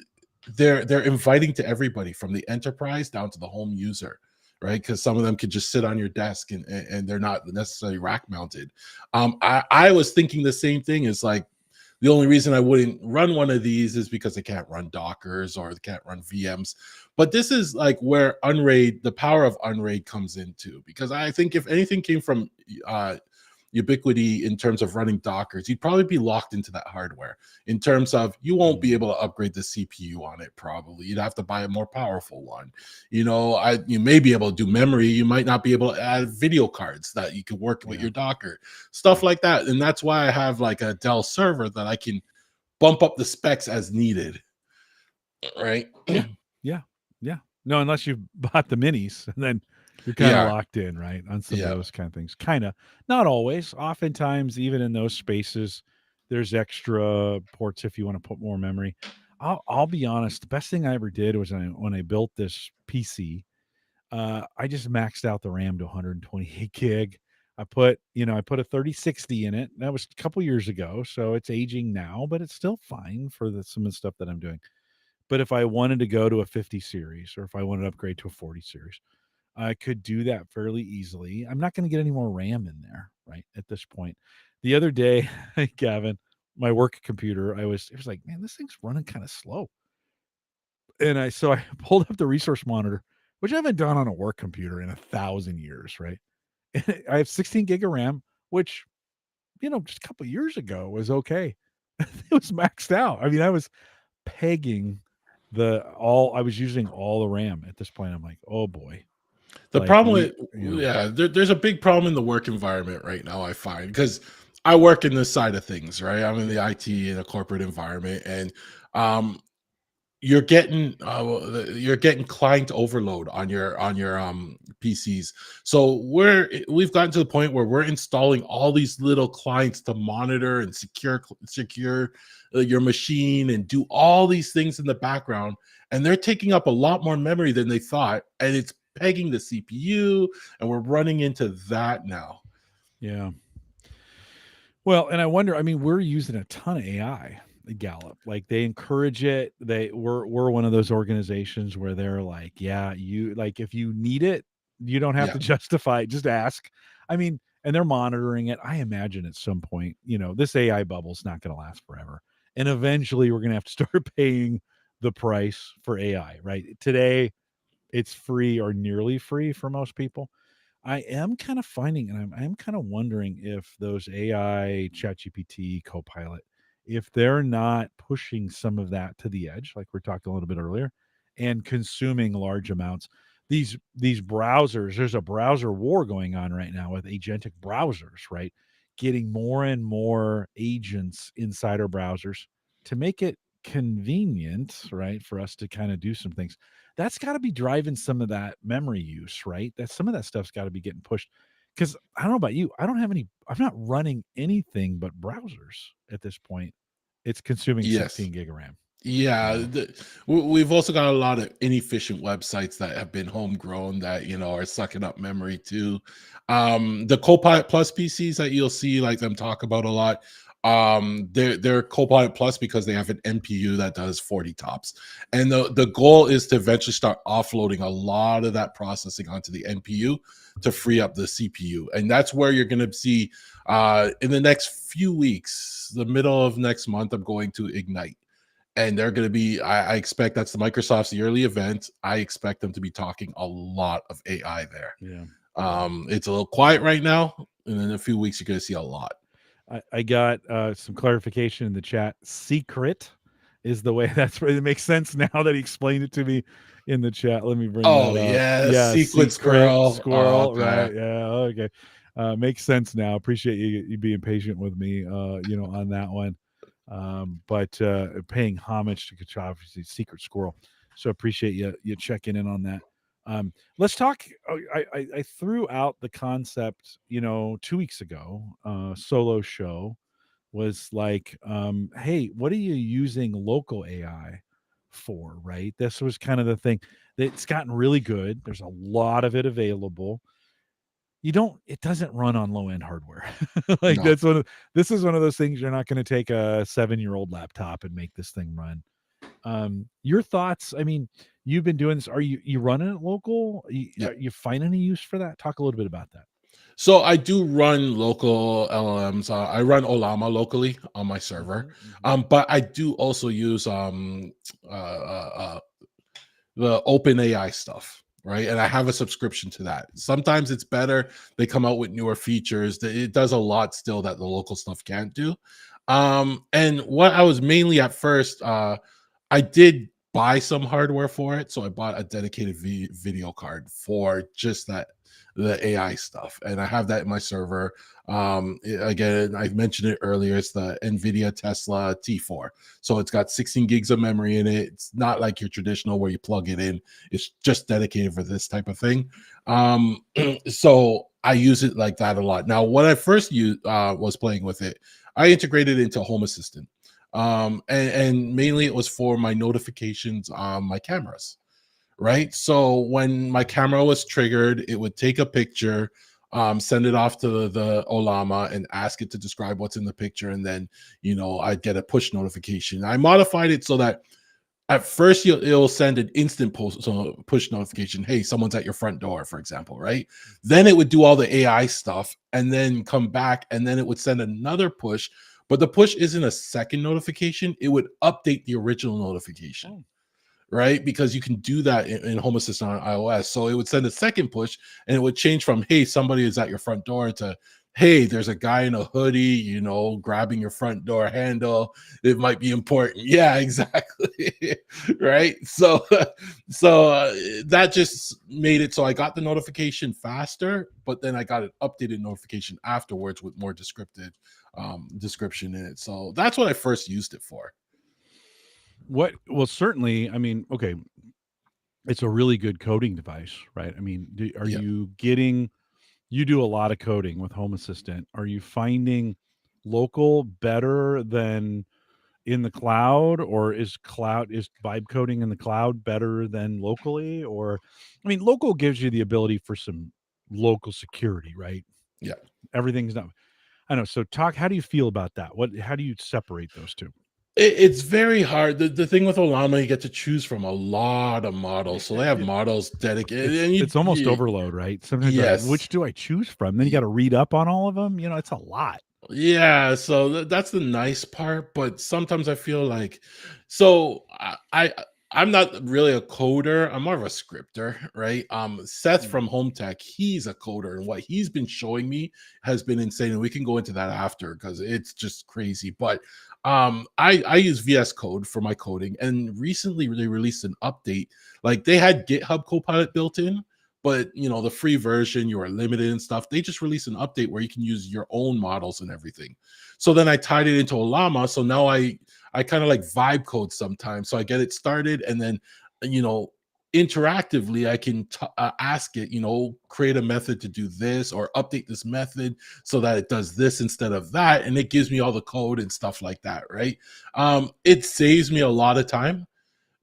they're inviting to everybody from the enterprise down to the home user, right? Because some of them could just sit on your desk and they're not necessarily rack mounted. I was thinking the same thing. Is like the only reason I wouldn't run one of these is because they can't run Dockers or they can't run VMs. But this is like where Unraid, the power of Unraid comes into, because I think if anything came from Ubiquity in terms of running Dockers, you'd probably be locked into that hardware in terms of you won't be Mm, able to upgrade the CPU on it. Probably you'd have to buy a more powerful one. You may be able to do memory. You might not be able to add video cards that you can work with yeah, your Docker, yeah, stuff like that. And that's why I have like a Dell server that I can bump up the specs as needed. Right. yeah, yeah, yeah. No, unless you bought the minis, and then you're kind of Yeah. locked in, right, on some of Yeah. those kind of things. Kind of, not always. Oftentimes, even in those spaces, there's extra ports if you want to put more memory. I'll be honest. The best thing I ever did was when I built this PC. I just maxed out the RAM to 128 gig. I put a 3060 in it. That was a couple years ago, so it's aging now, but it's still fine for some of the stuff that I'm doing. But if I wanted to go to a 50 series or if I wanted to upgrade to a 40 series, I could do that fairly easily. I'm not going to get any more RAM in there, right? At this point. The other day, Gavin, my work computer, it was like, man, this thing's running kind of slow. And I pulled up the resource monitor, which I haven't done on a work computer in 1,000 years, right? And I have 16 gig of RAM, which, just a couple years ago was okay. It was maxed out. I mean, I was pegging I was using all the RAM at this point. I'm like, oh boy. The Like problem with, you yeah, there's a big problem in the work environment right now, I find, because I work in this side of things, right? I'm in the IT in a corporate environment, and um, you're getting client overload on your PCs. So we've gotten to the point where we're installing all these little clients to monitor and secure your machine and do all these things in the background, and they're taking up a lot more memory than they thought, and it's pegging the CPU, and we're running into that now. yeah. Well, and I wonder, I mean, we're using a ton of AI at Gallup. Like they encourage it. We're one of those organizations where they're like, yeah, you like if you need it, you don't have Yeah. to justify it, just ask. I mean, and they're monitoring it. I imagine at some point, this AI bubble's not going to last forever. And eventually we're going to have to start paying the price for AI, right? Today it's free or nearly free for most people. I am kind of finding, and I am kind of wondering if those AI, ChatGPT, Copilot, if they're not pushing some of that to the edge, like we're talking a little bit earlier, and consuming large amounts. These browsers, there's a browser war going on right now with agentic browsers, right? Getting more and more agents inside our browsers to make it convenient, right, for us to kind of do some things. That's got to be driving some of that memory use, right? That some of that stuff's got to be getting pushed. Because I don't know about you, I'm not running anything but browsers at this point. It's consuming Yes. 16 gig of RAM. Yeah, Yeah. we've also got a lot of inefficient websites that have been homegrown that are sucking up memory too. The Copilot Plus PCs that you'll see like them talk about a lot. They're Copilot Plus because they have an NPU that does 40 tops, and the goal is to eventually start offloading a lot of that processing onto the NPU to free up the CPU, and that's where you're going to see in the next few weeks, the middle of next month. I'm going to Ignite, and they're going to be, I expect that's the Microsoft's yearly event. I expect them to be talking a lot of AI there. Yeah. It's a little quiet right now, and in a few weeks you're going to see a lot. I got some clarification in the chat. Secret is the way. That's right. It makes sense now that he explained it to me in the chat. Let me bring Oh that up. yeah, Yeah, Sequence secret Squirrel. squirrel. Okay. Right. Yeah. Okay. Makes sense now. Appreciate you being patient with me. On that one. But paying homage to Kachafi's secret squirrel. So appreciate you checking in on that. Let's talk. I threw out the concept, 2 weeks ago. Solo show was like, hey, what are you using local AI for? Right. This was kind of the thing. It's gotten really good. There's a lot of it available. It doesn't run on low end hardware. Like No. this is one of those things you're not going to take a 7-year-old laptop and make this thing run. Your thoughts? I mean, you've been doing this. Are you running it local? Yeah. Are you find any use for that? Talk a little bit about that. So I do run local LLMs. I run Olama locally on my server. Mhm, mhm. But I do also use the open AI stuff, right? And I have a subscription to that. Sometimes it's better. They come out with newer features. It does a lot still that the local stuff can't do. And what I was mainly at first, I did buy some hardware for it. So I bought a dedicated video card for just the AI stuff. And I have that in my server. Again, I mentioned it earlier. It's the NVIDIA Tesla T4. So it's got 16 gigs of memory in it. It's not like your traditional where you plug it in. It's just dedicated for this type of thing. So I use it like that a lot. Now, when I first was playing with it, I integrated it into Home Assistant. And mainly it was for my notifications on my cameras, right? So when my camera was triggered, it would take a picture, send it off to the Olama and ask it to describe what's in the picture. And then, I'd get a push notification. I modified it so that at first it'll send an instant push notification. Hey, someone's at your front door, for example, right? Then it would do all the AI stuff and then come back and then it would send another push. But the push isn't a second notification. It would update the original notification, Oh, right? Because you can do that in Home Assistant on iOS. So it would send a second push and it would change from, hey, somebody is at your front door to, hey, there's a guy in a hoodie, grabbing your front door handle. It might be important. Yeah, exactly. Right. So that just made it so I got the notification faster, but then I got an updated notification afterwards with more descriptive description in it. So that's what I first used it for. what? Well, certainly. I mean, okay, it's a really good coding device, right? I mean, are Yeah. you getting? You do a lot of coding with Home Assistant. Are you finding local better than in the cloud, or is vibe coding in the cloud better than locally? Or, I mean, local gives you the ability for some local security, right? Yeah. Everything's not. I know. So, talk. How do you feel about that? How do you separate those two? It's very hard. The thing with Olama, you get to choose from a lot of models. So they have models dedicated, and It's almost overload, right? Sometimes you're like, yes, which do I choose from? Then you got to read up on all of them. It's a lot. yeah. So that's the nice part. But sometimes I feel like, so I'm not really a coder. I'm more of a scripter, right? Seth Mm. from Home Tech, he's a coder, and what he's been showing me has been insane. And we can go into that after because it's just crazy. But I use VS Code for my coding, and recently they released an update. Like they had GitHub Copilot built in, but the free version you are limited and stuff. They just released an update where you can use your own models and everything. So then I tied it into Olama. So now I kind of like vibe code sometimes. So I get it started, and then you know interactively I can ask it, create a method to do this or update this method so that it does this instead of that, and it gives me all the code and stuff like that, right? It saves me a lot of time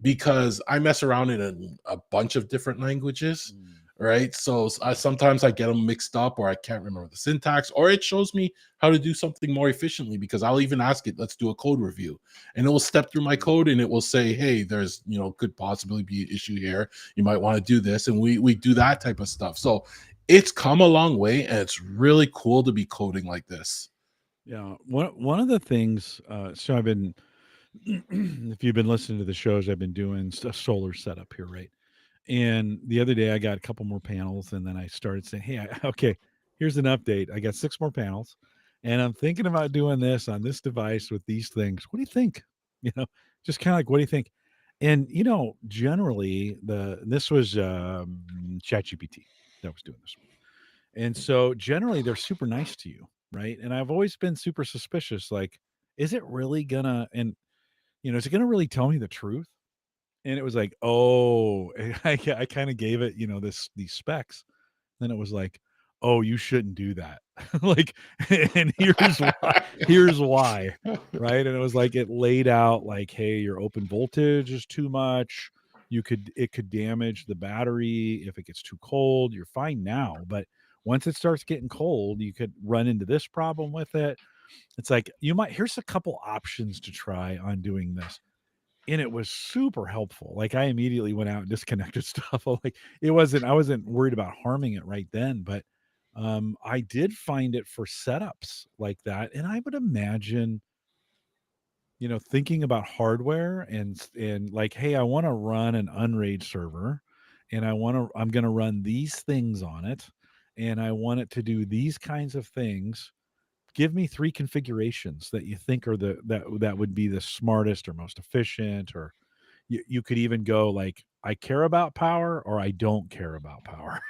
because I mess around in a bunch of different languages, Mm. right? So sometimes I get them mixed up, or I can't remember the syntax, or it shows me how to do something more efficiently because I'll even ask it, let's do a code review. And it will step through my Right. code and it will say, hey, there's, could possibly be an issue here. You might want to do this. And we do that type of stuff. So it's come a long way, and it's really cool to be coding like this. Yeah. One of the things, so I've been, if you've been listening to the shows, I've been doing a solar setup here, right? And the other day I got a couple more panels, and then I started saying, "Hey, okay, here's an update. I got 6 more panels, and I'm thinking about doing this on this device with these things. What do you think?" You know, just kind of like, "What do you think?" And generally this was ChatGPT that was doing this, and so generally they're super nice to you, right? And I've always been super suspicious, like, is it really gonna and is it gonna really tell me the truth? And it was like, "Oh," I kinda gave it, these specs. Then it was like, "Oh, you shouldn't do that." Like, and here's why, right? And it was like it laid out like, "Hey, your open voltage is too much. It could damage the battery if it gets too cold. You're fine now, but once it starts getting cold, you could run into this problem with it." It's like, here's a couple options to try on doing this. And it was super helpful. Like, I immediately went out and disconnected stuff. I wasn't worried about harming it right then, but I did find it for setups like that. And I would imagine, thinking about hardware and like, hey, I want to run an Unraid server, and I'm going to run these things on it, and I want it to do these kinds of things. Give me 3 configurations that you think are that would be the smartest or most efficient. Or you could even go like, I care about power or I don't care about power.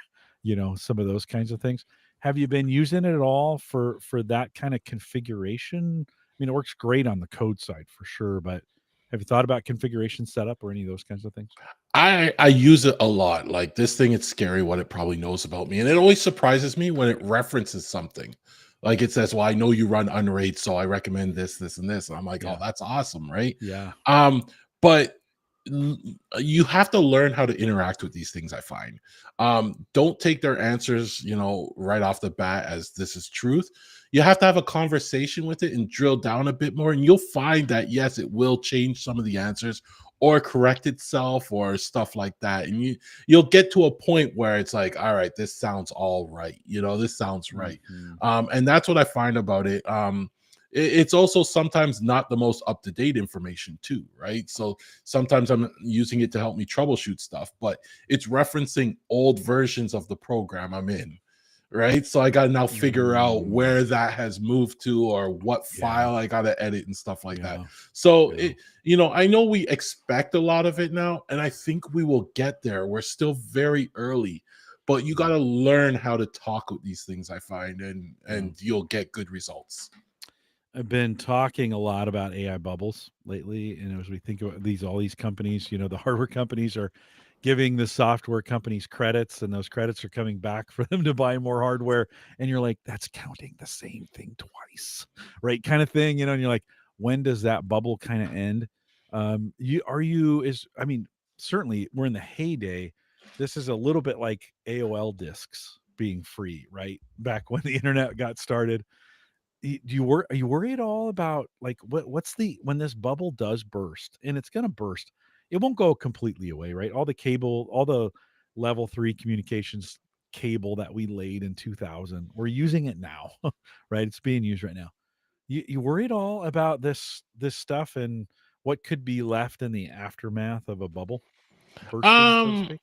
Some of those kinds of things. Have you been using it at all for that kind of configuration? I mean, it works great on the code side for sure, but have you thought about configuration setup or any of those kinds of things? I use it a lot. Like, this thing, it's scary what it probably knows about me, and it always surprises me when it references something. Like, it says, "Well, I know you run Unraid, so I recommend this, this, and this." And I'm like, "Oh, Yeah. that's awesome, right?" Yeah. But you have to learn how to interact with these things. I find, don't take their answers, right off the bat as this is truth. You have to have a conversation with it and drill down a bit more, and you'll find that yes, it will change some of the answers or correct itself or stuff like that. And you'll get to a point where it's like, all right, this sounds all right. This sounds right. Mhm. And that's what I find about it. It's also sometimes not the most up to date information too, right? So sometimes I'm using it to help me troubleshoot stuff, but it's referencing old versions of the program I'm in, right? So I got to now figure out Mm. where that has moved to or what Yeah. file I got to edit and stuff like that. Yeah. So Yeah. I know we expect a lot of it now, and I think we will get there. We're still very early, but you got Mm. to learn how to talk with these things, I find, and Yeah. you'll get good results. I've been talking a lot about AI bubbles lately, and as we think about all these companies, the hardware companies are giving the software companies credits, and those credits are coming back for them to buy more hardware. And you're like, that's counting the same thing twice, right? Kind of thing, and you're like, when does that bubble kind of end? I mean, certainly we're in the heyday. This is a little bit like AOL discs being free, right? Back when the internet got started. Are you worried at all about like what's the when this bubble does burst, and it's going to burst, it won't go completely away, right? All the level 3 communications cable that we laid in 2000, we're using it now. Right? It's being used right now. You worry at all about this stuff and what could be left in the aftermath of a bubble bursting, so to Um, speak?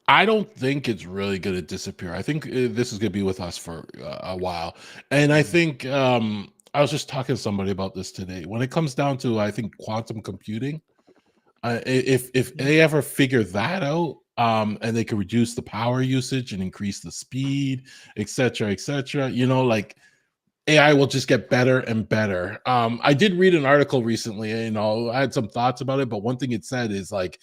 I don't think it's really going to disappear. I think this is going to be with us for a while. And I Mm. think I was just talking to somebody about this today. When it comes down to, I think, quantum computing, if Yeah. they ever figure that out, and they can reduce the power usage and increase the speed, et cetera, like, AI will just get better and better. I did read an article recently, I had some thoughts about it, but one thing it said is like,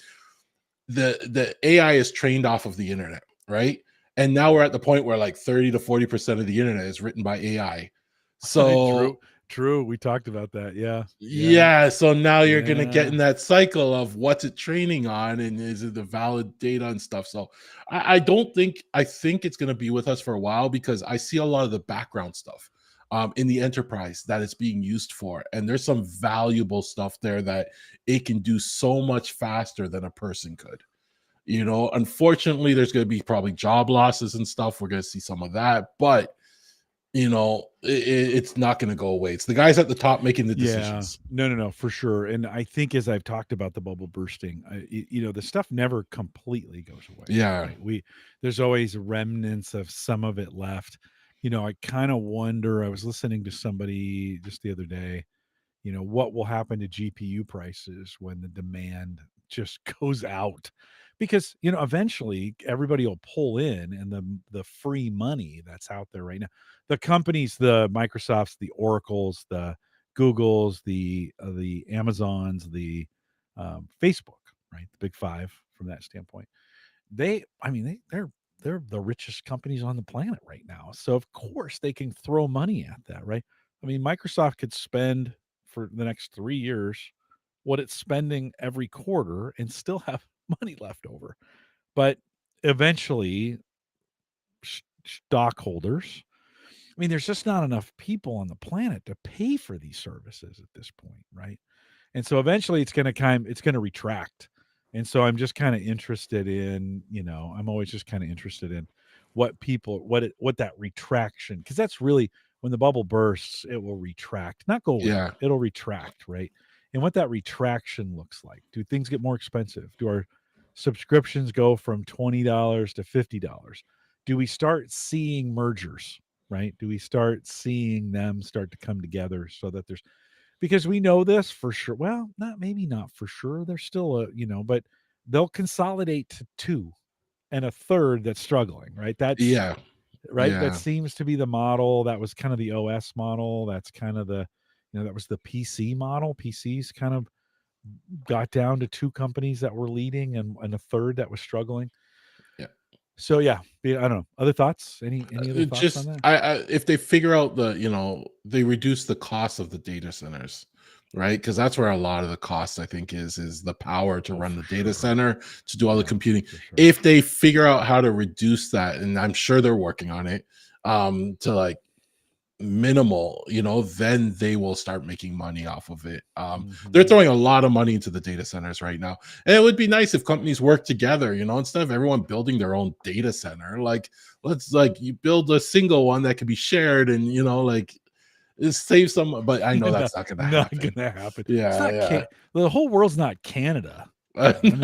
the AI is trained off of the internet, right? And now we're at the point where like 30 to 40% of the internet is written by AI. True, So true. We talked about that. Yeah, yeah, yeah, so now you're gonna get yeah. in that cycle of what's it training on and is it the valid data and stuff. So I don't think I think it's gonna be with us for a while because I see a lot of the background stuff in the enterprise that it's being used for. And there's some valuable stuff there that it can do so much faster than a person could. You know, unfortunately, there's gonna be probably job losses and stuff. We're gonna see some of that, but you know, it's not going to go away. It's the guys at the top making the Yeah. decisions. No, no, no, for sure. And I think as I've talked about the bubble bursting, the stuff never completely goes away, Yeah, right? There's always remnants of some of it left. I kind of wonder, I was listening to somebody just the other day, what will happen to GPU prices when the demand just goes out? Because, eventually everybody will pull in and the free money that's out there right now. The companies, the Microsofts, the Oracles, the Googles, the Amazons, the Facebook, right? The big five from that standpoint. They're the richest companies on the planet right now. So of course they can throw money at that, right? I mean, Microsoft could spend for the next 3 years what it's spending every quarter and still have money left over. But eventually, stockholders, I mean, there's just not enough people on the planet to pay for these services at this point, right? And so eventually it's going to retract. And so I'm just kind of interested in, I'm always just kind of interested in what that retraction, because that's really when the bubble bursts, it will retract, not go away. yeah, It'll retract, right? And what that retraction looks like. Do things get more expensive? Do our subscriptions go from $20 to $50? Do we start seeing mergers, right? Do we start seeing them start to come together so that there's, because we know this for sure. Well, not for sure. There's still but they'll consolidate to two and a third that's struggling, right? That's yeah, right. That yeah, seems to be the model. That was kind of the OS model. That's kind of that was the PC model. PCs kind of got down to two companies that were leading and a third that was struggling. yeah. So yeah, I don't know. Other thoughts? Any other It thoughts on just that? if they figure out they reduce the cost of the data centers, right? Because that's where a lot of the cost I think is the power to Oh, run the for data sure. center to do all the Yeah, computing. for sure. If they figure out how to reduce that, and I'm sure they're working on it, to like minimal, then they will start making money off of it. They're Mhm. throwing a lot of money into the data centers right now. And it would be nice if companies work together, instead of everyone building their own data center, like let's like you build a single one that can be shared and like it saves some, but I know No, that's not gonna not happen. gonna happen. It's Yeah, not yeah. the whole world's not Canada. I mean,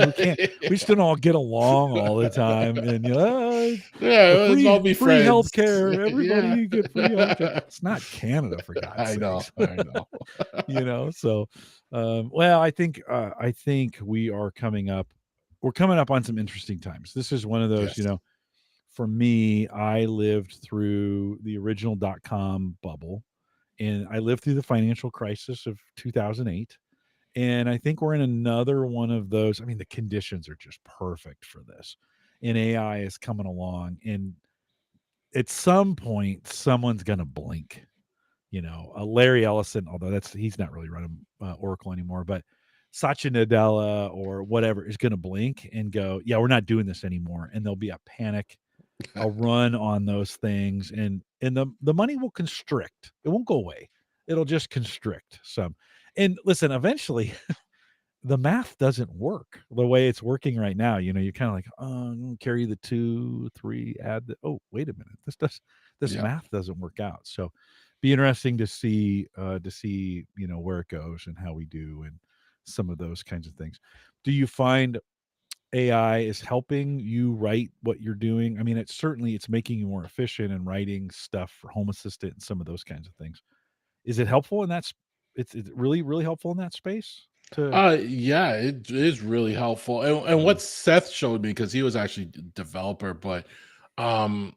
we just don't all get along all the time, and Yeah, the let's all free be free friends. healthcare, Yeah. everybody get free healthcare. It's not Canada, for God's I know, sakes. I know. So well, I think we're coming up on some interesting times. This is one of those, Yes. for me, I lived through the original dot-com bubble, and I lived through the financial crisis of 2008. And I think we're in another one of those. I mean, the conditions are just perfect for this. And AI is coming along. And at some point, someone's going to blink. Larry Ellison, although he's not really running Oracle anymore, but Satya Nadella or whatever is going to blink and go, yeah, we're not doing this anymore. And there'll be a panic, a run on those things, and the money will constrict. It won't go away. It'll just constrict some. And listen, eventually the math doesn't work the way it's working right now. You're kind of like, oh, carry the 2, 3, add the, oh, wait a minute. This Yeah. math doesn't work out. So be interesting to see, where it goes and how we do and some of those kinds of things. Do you find AI is helping you write what you're doing? I mean, it's making you more efficient in writing stuff for Home Assistant and some of those kinds of things. Is it helpful in that? It's really really helpful in that space. To Yeah, it is really helpful. And yeah what Seth showed me, because he was actually developer, but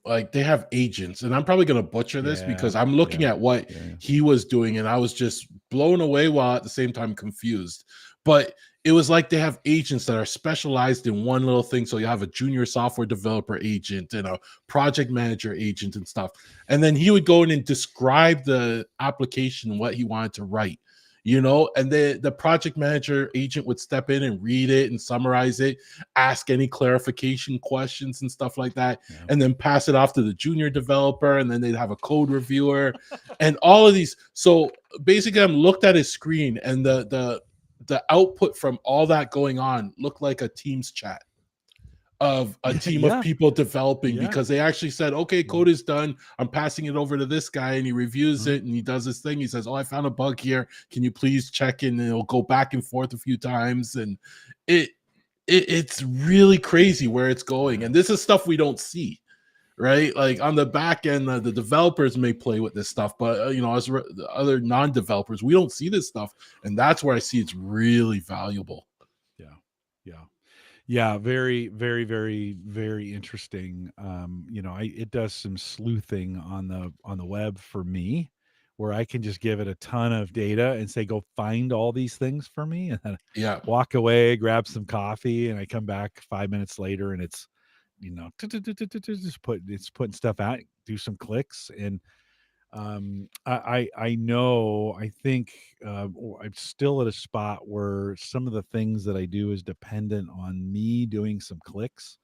like they have agents, and I'm probably gonna butcher this yeah because I'm looking yeah at what yeah he was doing, and I was just blown away while at the same time confused. but it was like they have agents that are specialized in one little thing. So you have a junior software developer agent and a project manager agent and stuff. And then he would go in and describe the application, what he wanted to write, and the project manager agent would step in and read it and summarize it, ask any clarification questions and stuff like that, Yeah. and then pass it off to the junior developer, and then they'd have a code reviewer and all of these. So basically I'm looked at his screen, and the output from all that going on looked like a Teams chat of a team of Yeah. people developing, Yeah. because they actually said, okay, code is done. I'm passing it over to this guy, and he reviews it, and he does this thing. He says, oh, I found a bug here. Can you please check in? And it'll go back and forth a few times. And it's really crazy where it's going. And this is stuff we don't see, right? Like on the back end, the developers may play with this stuff, but as the other non-developers, we don't see this stuff, and that's where I see it's really valuable. Yeah, very, very, very, very interesting. It does some sleuthing on the web for me, where I can just give it a ton of data and say, go find all these things for me, and then Yeah. walk away, grab some coffee, and I come back 5 minutes later, and it's just putting stuff out, do some clicks, and I know, I think, I'm still at a spot where some of the things that I do is dependent on me doing some clicks,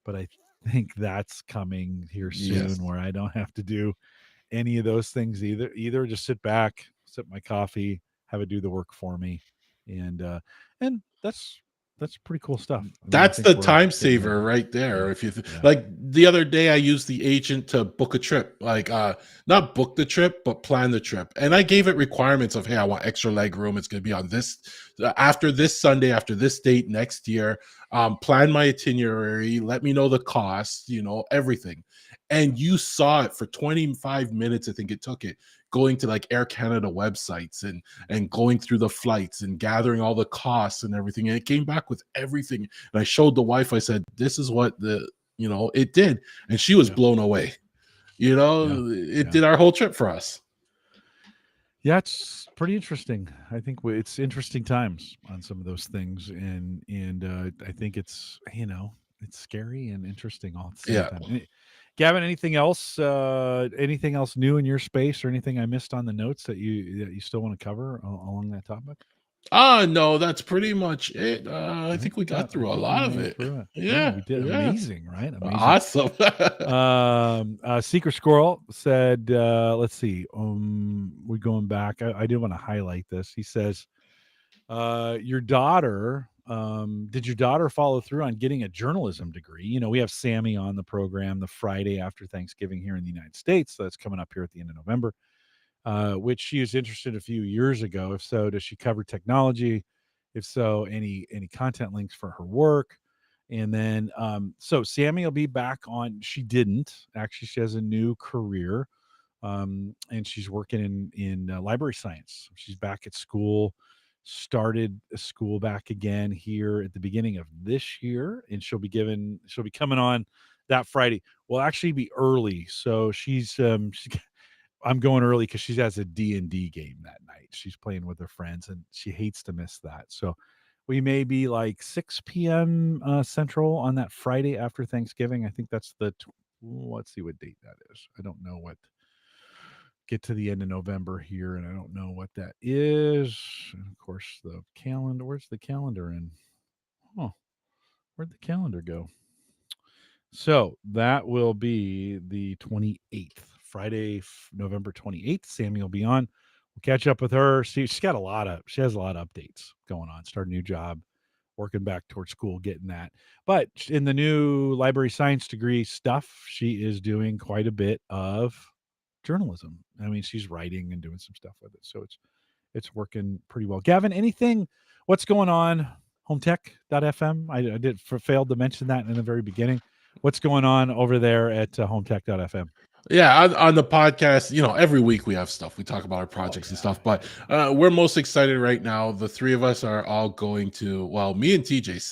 but I think that's coming here Yes. soon, where I don't have to do any of those things either. Just sit back, sip my coffee, have it do the work for me, and that's pretty cool stuff. I mean, I That's think the we're time getting there. saver right there. Yeah, If you yeah, like, the other day I used the agent to book a trip, like not book the trip, but plan the trip. And I gave it requirements of, hey, I want extra leg room. It's going to be on this after this Sunday, after this date next year. Plan my itinerary, let me know the cost, everything. And you saw it for 25 minutes, I think it took it, going to like Air Canada websites and going through the flights and gathering all the costs and everything. And it came back with everything. And I showed the wife, I said, this is what it did. And she was yeah, blown away. yeah, It yeah. did our whole trip for us. Yeah, it's pretty interesting. I think it's interesting times on some of those things, and I think it's scary and interesting all at the same Yeah. time. Gavin, anything else? Anything else new in your space, or anything I missed on the notes that you still want to cover along that topic? No, that's pretty much it. I I think think we got I through a think we lot of made it it. through it. Yeah, Yeah. we did. Yeah. Amazing, right? Amazing. Awesome. Secret Squirrel said, let's see. We're going back. I did want to highlight this. He says, your daughter, did your daughter follow through on getting a journalism degree? We have Sammy on the program the Friday after Thanksgiving here in the United States. So that's coming up here at the end of November, which she was interested a few years ago. If so, does she cover technology? If so, any content links for her work? And then, so Sammy will be back on. She didn't actually. She has a new career, and she's working in library science. She's back at school. Started school back again here at the beginning of this year, and she'll be coming on that Friday. Will actually be early, so I'm going early because she has a D&D game that night. She's playing with her friends, and she hates to miss that. So we may be like 6 p.m. Central on that Friday after Thanksgiving. I think that's let's see what date that is. I don't know what. Get to the end of November here, and I don't know what that is. And of course, the calendar. Where's the calendar in? Oh, where'd the calendar go? So that will be the 28th, Friday, November 28th. Sammy will be on. We'll catch up with her. See, she has a lot of updates going on. Start a new job, working back towards school, getting that. But in the new library science degree stuff, she is doing quite a bit of journalism. I mean, she's writing and doing some stuff with it. So it's working pretty well. Gavin, anything, what's going on? Hometech.fm. I did failed to mention that in the very beginning. What's going on over there at hometech.fm? Yeah, on the podcast, every week we have stuff. We talk about our projects and stuff, but we're most excited right now. The three of us are all going to, well, me and TJ.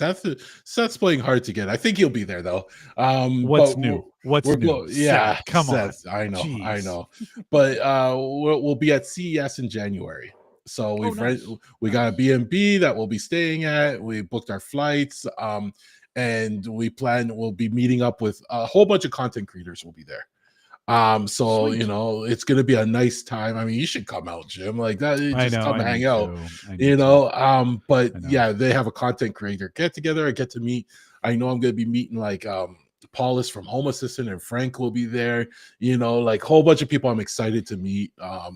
Seth's playing hard to get. I think he'll be there though. What's But new? What's new? yeah, Seth, come on. Seth, I know. Jeez. But we'll be at CES in January. So Oh, nice. we got a Nice. B&B that we'll be staying at. We booked our flights, and we'll be meeting up with a whole bunch of content creators. Will be there. So Sweet. it's gonna be a nice time. I mean, you should come out, Jim. Like that, I just know. come I hang need out. to. I need to. But I know. yeah, they have a content creator get together. I get to meet. I know I'm gonna be meeting like Paulus from Home Assistant and Frank will be there. Like whole bunch of people I'm excited to meet.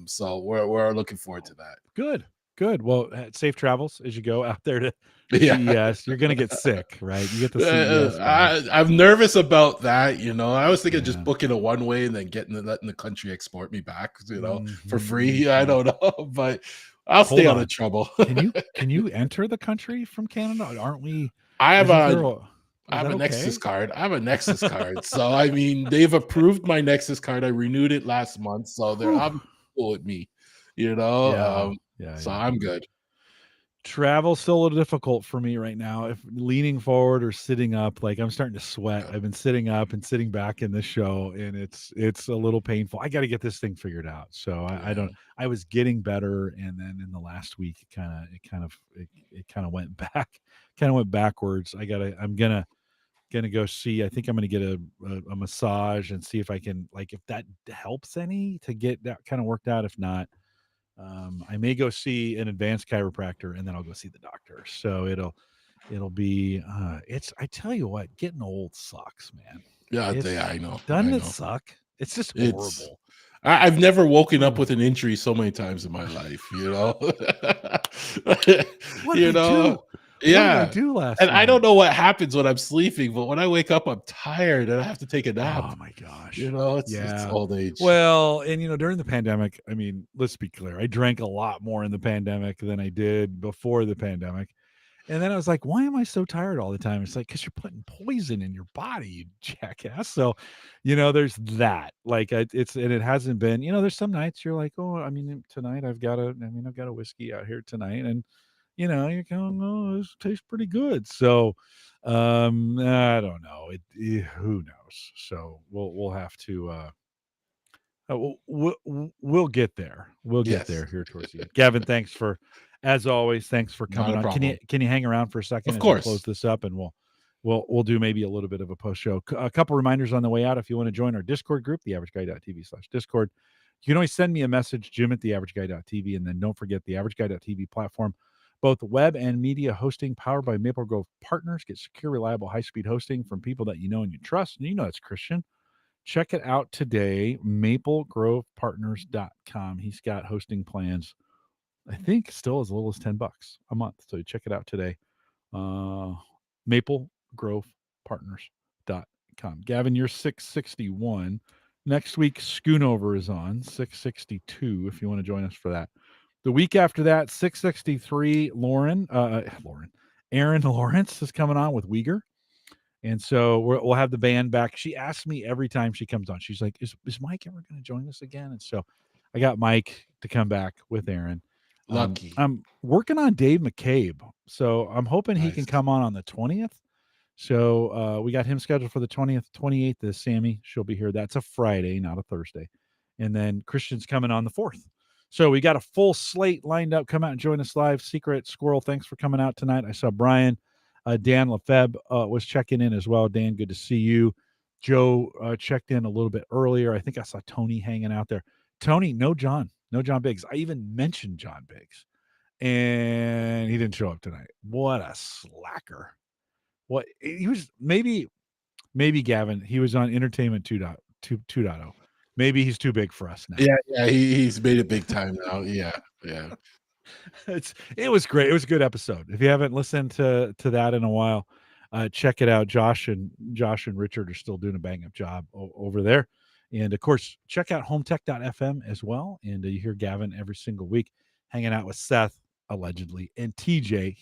So we're looking forward to that. Good. Good. Well, safe travels as you go out there to Yeah. CES. You're gonna get sick, right? You get the CES bug. I'm nervous about that. I was thinking just Yeah. booking a one way and then letting the country export me back, for Mhm, free. I mhm. don't know, but I'll stay Hold out of on. trouble. Can you enter the country from Canada? Aren't we? I have Isn't a there a? I Is have that a Nexus okay? card. I have a Nexus card. So I mean, they've approved my Nexus card. I renewed it last month, so they're Whew. obviously cool with me. You know, Yeah. um, Yeah. so Yeah. I'm good. Travel's still a little difficult for me right now. If leaning forward or sitting up, like I'm starting to sweat. Yeah, I've been sitting up and sitting back in this show, and it's a little painful. I got to get this thing figured out. So I yeah, don't. I was getting better, and then in the last week, it kind of went back, kind of went backwards. I'm gonna go see. I think I'm gonna get a massage and see if I can, like, if that helps any to get that kind of worked out. If not, I may go see an advanced chiropractor and then I'll go see the doctor. So it'll be it's I tell you what, getting old sucks, man. yeah. It's I know, doesn't I it know. suck? It's just It's horrible. I've never woken up Ugh. with an injury so many times in my life, What did You I know? do? What did I Yeah. do last And I don't night? know what happens when I'm sleeping, but when I wake up, I'm tired and I have to take a nap. Oh my gosh. It's Yeah. old age. Well, and during the pandemic, I mean, let's be clear. I drank a lot more in the pandemic than I did before the pandemic. And then I was like, "Why am I so tired all the time?" It's like, "'Cause you're putting poison in your body, you jackass." So, there's that. Like, it hasn't been. There's some nights you're like, "Oh, I mean, tonight I've got a whiskey out here tonight," and you're going, "Oh, this tastes pretty good." So, I don't know. Who knows? So we'll have to. We'll get there. We'll get Yes. there here towards the end. Gavin, thanks for, as always, thanks for Not coming a on. Can you problem. can you hang around for a second Of as we close course. this up, and we'll do maybe a little bit of a post show. A couple reminders on the way out. If you want to join our Discord group, theaverageguy.tv/Discord, you can always send me a message, Jim at theaverageguy.tv, and then don't forget the AverageGuy.tv platform. Both web and media hosting powered by Maple Grove Partners. Get secure, reliable, high-speed hosting from people that you know and you trust. And it's Christian. Check it out today, maplegrovepartners.com. He's got hosting plans, I think, still as little as $10 a month. So check it out today. Maplegrovepartners.com. Gavin, you're 661. Next week, Schoonover is on 662 if you want to join us for that. The week after that, 663, Aaron Lawrence is coming on with Uyghur. And so we'll have the band back. She asks me every time she comes on. She's like, "Is Mike ever going to join us again?" And so I got Mike to come back with Aaron. Lucky. I'm working on Dave McCabe, so I'm hoping he can Nice. come on the 20th. So we got him scheduled for the 20th, 28th is Sammy. She'll be here. That's a Friday, not a Thursday. And then Christian's coming on the 4th. So we got a full slate lined up. Come out and join us live. Secret Squirrel, thanks for coming out tonight. I saw Brian. Dan Lefebvre was checking in as well. Dan, good to see you. Joe checked in a little bit earlier. I think I saw Tony hanging out there. Tony, no John Biggs. I even mentioned John Biggs, and he didn't show up tonight. What a slacker. What he was maybe Gavin, he was on Entertainment 2.0. Maybe he's too big for us now. Yeah, yeah. He's made it big time now. Yeah, yeah. It was great. It was a good episode. If you haven't listened to that in a while, check it out. Josh and Richard are still doing a bang up job over there. And of course, check out hometech.fm as well. And you hear Gavin every single week hanging out with Seth, allegedly, and TJ.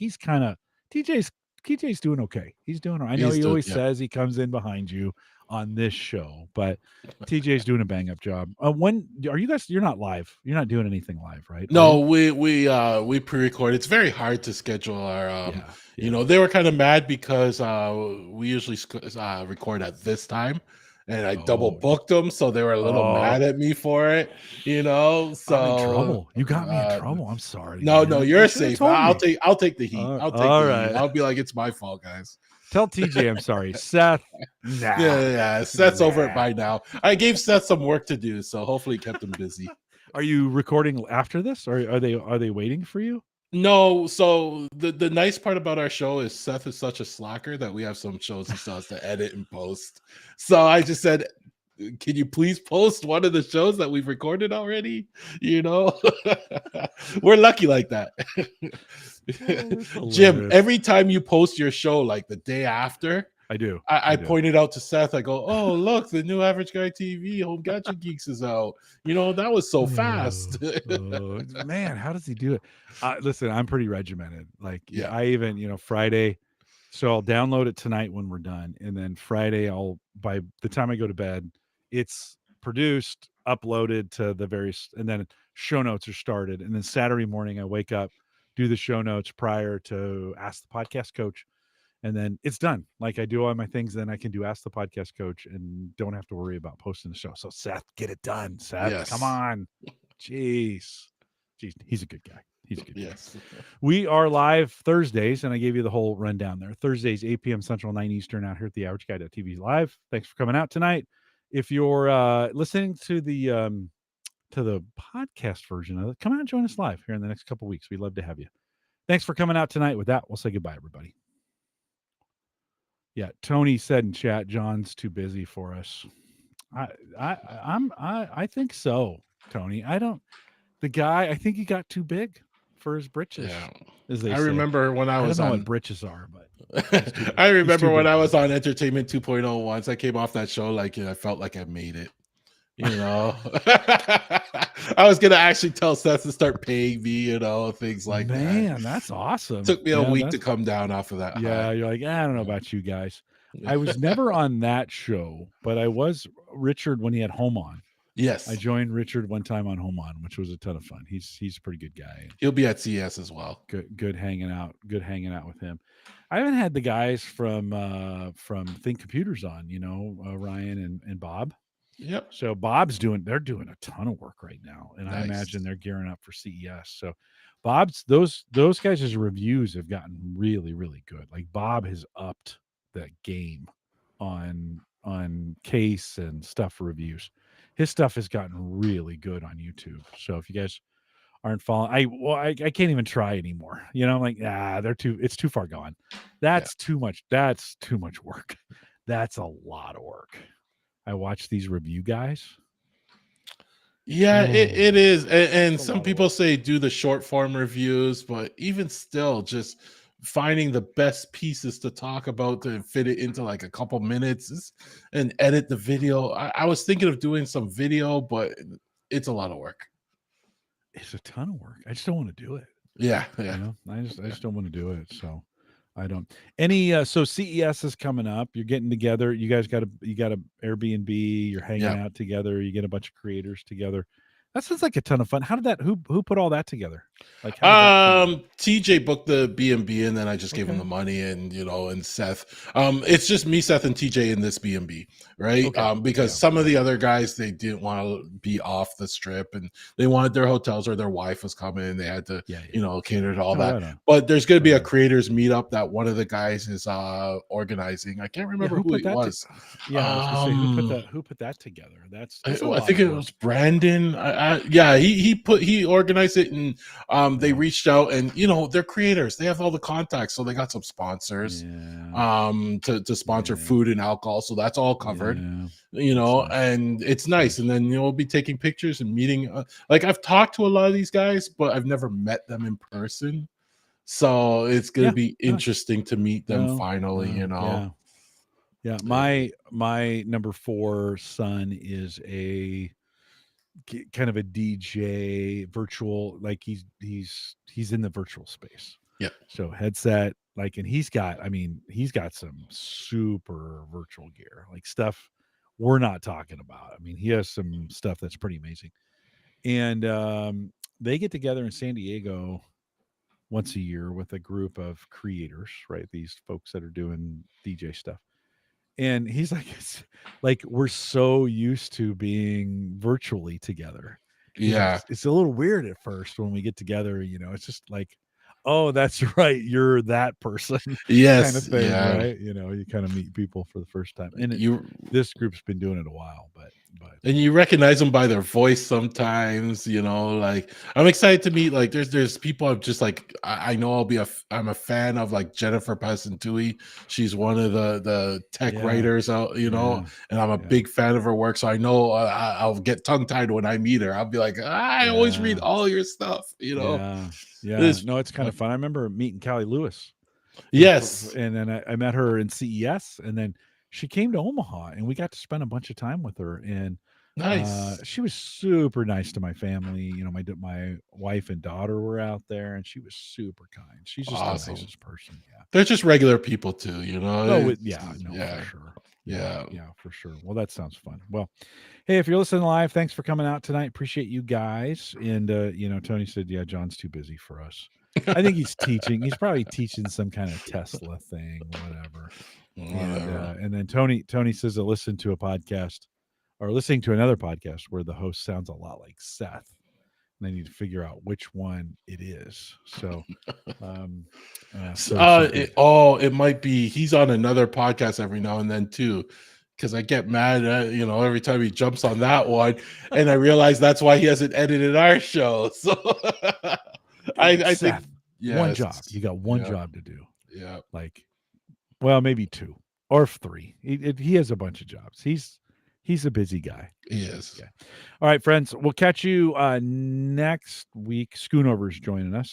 TJ's doing okay. He's doing all right. I know He's he doing, always yeah. says he comes in behind you on this show, but TJ's doing a bang up job. When are you guys? You're not live. You're not doing anything live, right? Are No, you? we pre-record. It's very hard to schedule our Yeah. they were kind of mad because we usually record at this time, and I double Oh, booked them, so they were a little oh, mad at me for it, you know. I'm in So trouble. You got me in trouble. I'm sorry, no, no, man. You you're should have safe. told me. I'll take the heat. I'll take All the heat. right. I'll be like, it's my fault, guys. Tell TJ I'm sorry. Seth, nah, Yeah, yeah. Seth's over it nah. by now. I gave Seth some work to do, so hopefully it kept him busy. Are you recording after this, or are they waiting for you? No, so the nice part about our show is Seth is such a slacker that we have some shows he still has to edit and post. So I just said, can you please post one of the shows that we've recorded already? You know, we're lucky like that. That's Jim, hilarious. every time you post your show, like the day after, I do. I I do. pointed out to Seth, I go, oh, look, the new Average Guy TV Home Gadget Geeks is out. You know, that was so fast. Man, how does he do it? Listen, I'm pretty regimented. Like, Yeah. I even, Friday. So I'll download it tonight when we're done, and then Friday, by the time I go to bed, it's produced, uploaded to the various, and then show notes are started, and then Saturday morning I wake up, do the show notes prior to Ask the Podcast Coach, and then it's done. Like, I do all my things, then I can do Ask the Podcast Coach and don't have to worry about posting the show. So Seth, get it done. Seth, come Yes. on. Jeez. He's a good guy. He's a good guy. Yes. We are live Thursdays, and I gave you the whole rundown there. Thursdays, 8 p.m. Central, 9 Eastern, out here at the AverageGuy.tv live. Thanks for coming out tonight. If you're listening to the podcast version of it, come out and join us live here in the next couple of weeks. We'd love to have you. Thanks for coming out tonight. With that, we'll say goodbye, everybody. Yeah, Tony said in chat, John's too busy for us. I think so, Tony. I don't. The guy, I think he got too big for his britches, Yeah. as they I say. remember when I I don't was know what on britches are, but I he's remember too when big I for was them. on Entertainment 2.0 once. I came off that show like I felt like I made it. You know, I was gonna actually tell Seth to start paying me, you know, things like that. Man, that's awesome. Took me a Yeah, week to come down off of that high. you're like, I don't know Yeah. about you guys. I was never on that show, but I was Richard when he had Home On. I Yes, joined Richard one time on Home On, which was a ton of fun. He's a pretty good guy. he'll be at CS as well. Good hanging out. Good hanging out with him. I haven't had the guys from Think Computers on, Ryan and Bob. Yep, So they're doing a ton of work right now, and I nice. imagine they're gearing up for CES. So Bob's those guys' reviews have gotten really, really good. Like, Bob has upped the game on case and stuff reviews. His stuff has gotten really good on YouTube. So if you guys aren't following, I can't even try anymore. I'm like, it's too far gone. Yeah, That's too much. That's too much work. That's a lot of work. I watch these review guys. yeah, it Oh, is. And it's a some lot of people work. say do the short form reviews, but even still, just finding the best pieces to talk about to fit it into like a couple minutes and edit the video. I was thinking of doing some video, but it's a lot of work. It's a ton of work. I just don't want to do it. Yeah, yeah, I just don't want to do it. So I don't. So CES is coming up. You're getting together. You got a Airbnb. You're hanging yeah. out together. You get a bunch of creators together. That sounds like a ton of fun. How did that? Who put all that together? Like, how did that come about? TJ booked the B&B and then I just gave him Okay. the money and and Seth. It's just me, Seth, and TJ in this B&B, right? Okay. Because Yeah. some of Yeah. the other guys they didn't want to be off the strip and they wanted their hotels or their wife was coming and they had to, Yeah. Yeah. cater to all Oh, that. right on. But there's gonna be Right a on. creators meetup that one of the guys is organizing. I can't Yeah. remember Who who put it that? was. Yeah. I was gonna say, who put that together? That's a I lot think of it work. was Brandon. Yeah, he organized it and they Yeah. reached out and they're creators. They have all the contacts, so they got some sponsors Yeah. to sponsor Yeah. food and alcohol. So that's all covered. Yeah. That's nice. And it's That's nice. nice. And then we'll be taking pictures and meeting. Like I've talked to a lot of these guys, but I've never met them in person. So it's gonna Yeah. be Nice. interesting to meet them No. finally. No. Yeah. Yeah. My number 4 son is kind of a DJ virtual, like he's in the virtual space. Yeah. So headset, like, and he's got some super virtual gear, like stuff we're not talking about. I mean, he has some stuff that's pretty amazing. And they get together in San Diego once a year with a group of creators, right? These folks that are doing DJ stuff. And he's like, it's like we're so used to being virtually together. He's like, Yeah. it's a little weird at first when we get together, it's just like, oh, that's right, you're that person kind of Yes. thing, Yeah. right? You kind of meet people for the first time. And You this group's been doing it a while, but and you recognize them by their voice sometimes, like I'm excited to meet, like there's people I'm just like I know I'm a fan of, like Jennifer Pasantui. She's one of the tech yeah, writers out, yeah, and I'm a yeah, big fan of her work. So I know I'll get tongue tied when I meet her. I'll be like, I always read yeah, all your stuff. yeah, yeah. It's No, it's kind uh, of fun. I remember meeting Callie Lewis yes. and then I met her in CES, and then she came to Omaha, and we got to spend a bunch of time with her. And Nice. she was super nice to my family. My wife and daughter were out there, and she was super kind. She's just the Awesome. nicest person. Yeah. They're just regular people too. Oh, It's, yeah, no, for yeah. sure. Yeah, Yeah. yeah, for sure. Well, that sounds fun. Well, hey, if you're listening live, thanks for coming out tonight. Appreciate you guys. And Tony said, yeah, John's too busy for us. I think he's teaching. He's probably teaching some kind of Tesla thing, whatever. Whatever. And then Tony says to listen to a podcast or listening to another podcast where the host sounds a lot like Seth. And they need to figure out which one it is. So, It might be he's on another podcast every now and then too, because I get mad every time he jumps on that one, and I realize that's why he hasn't edited our show. So I think Seth, one yes. job. You got one Yeah. job to do. Yeah. Like, well, maybe two or three. He has a bunch of jobs. He's a busy guy. Yes. Yeah. All right, friends. We'll catch you next week. Schoonover's joining us.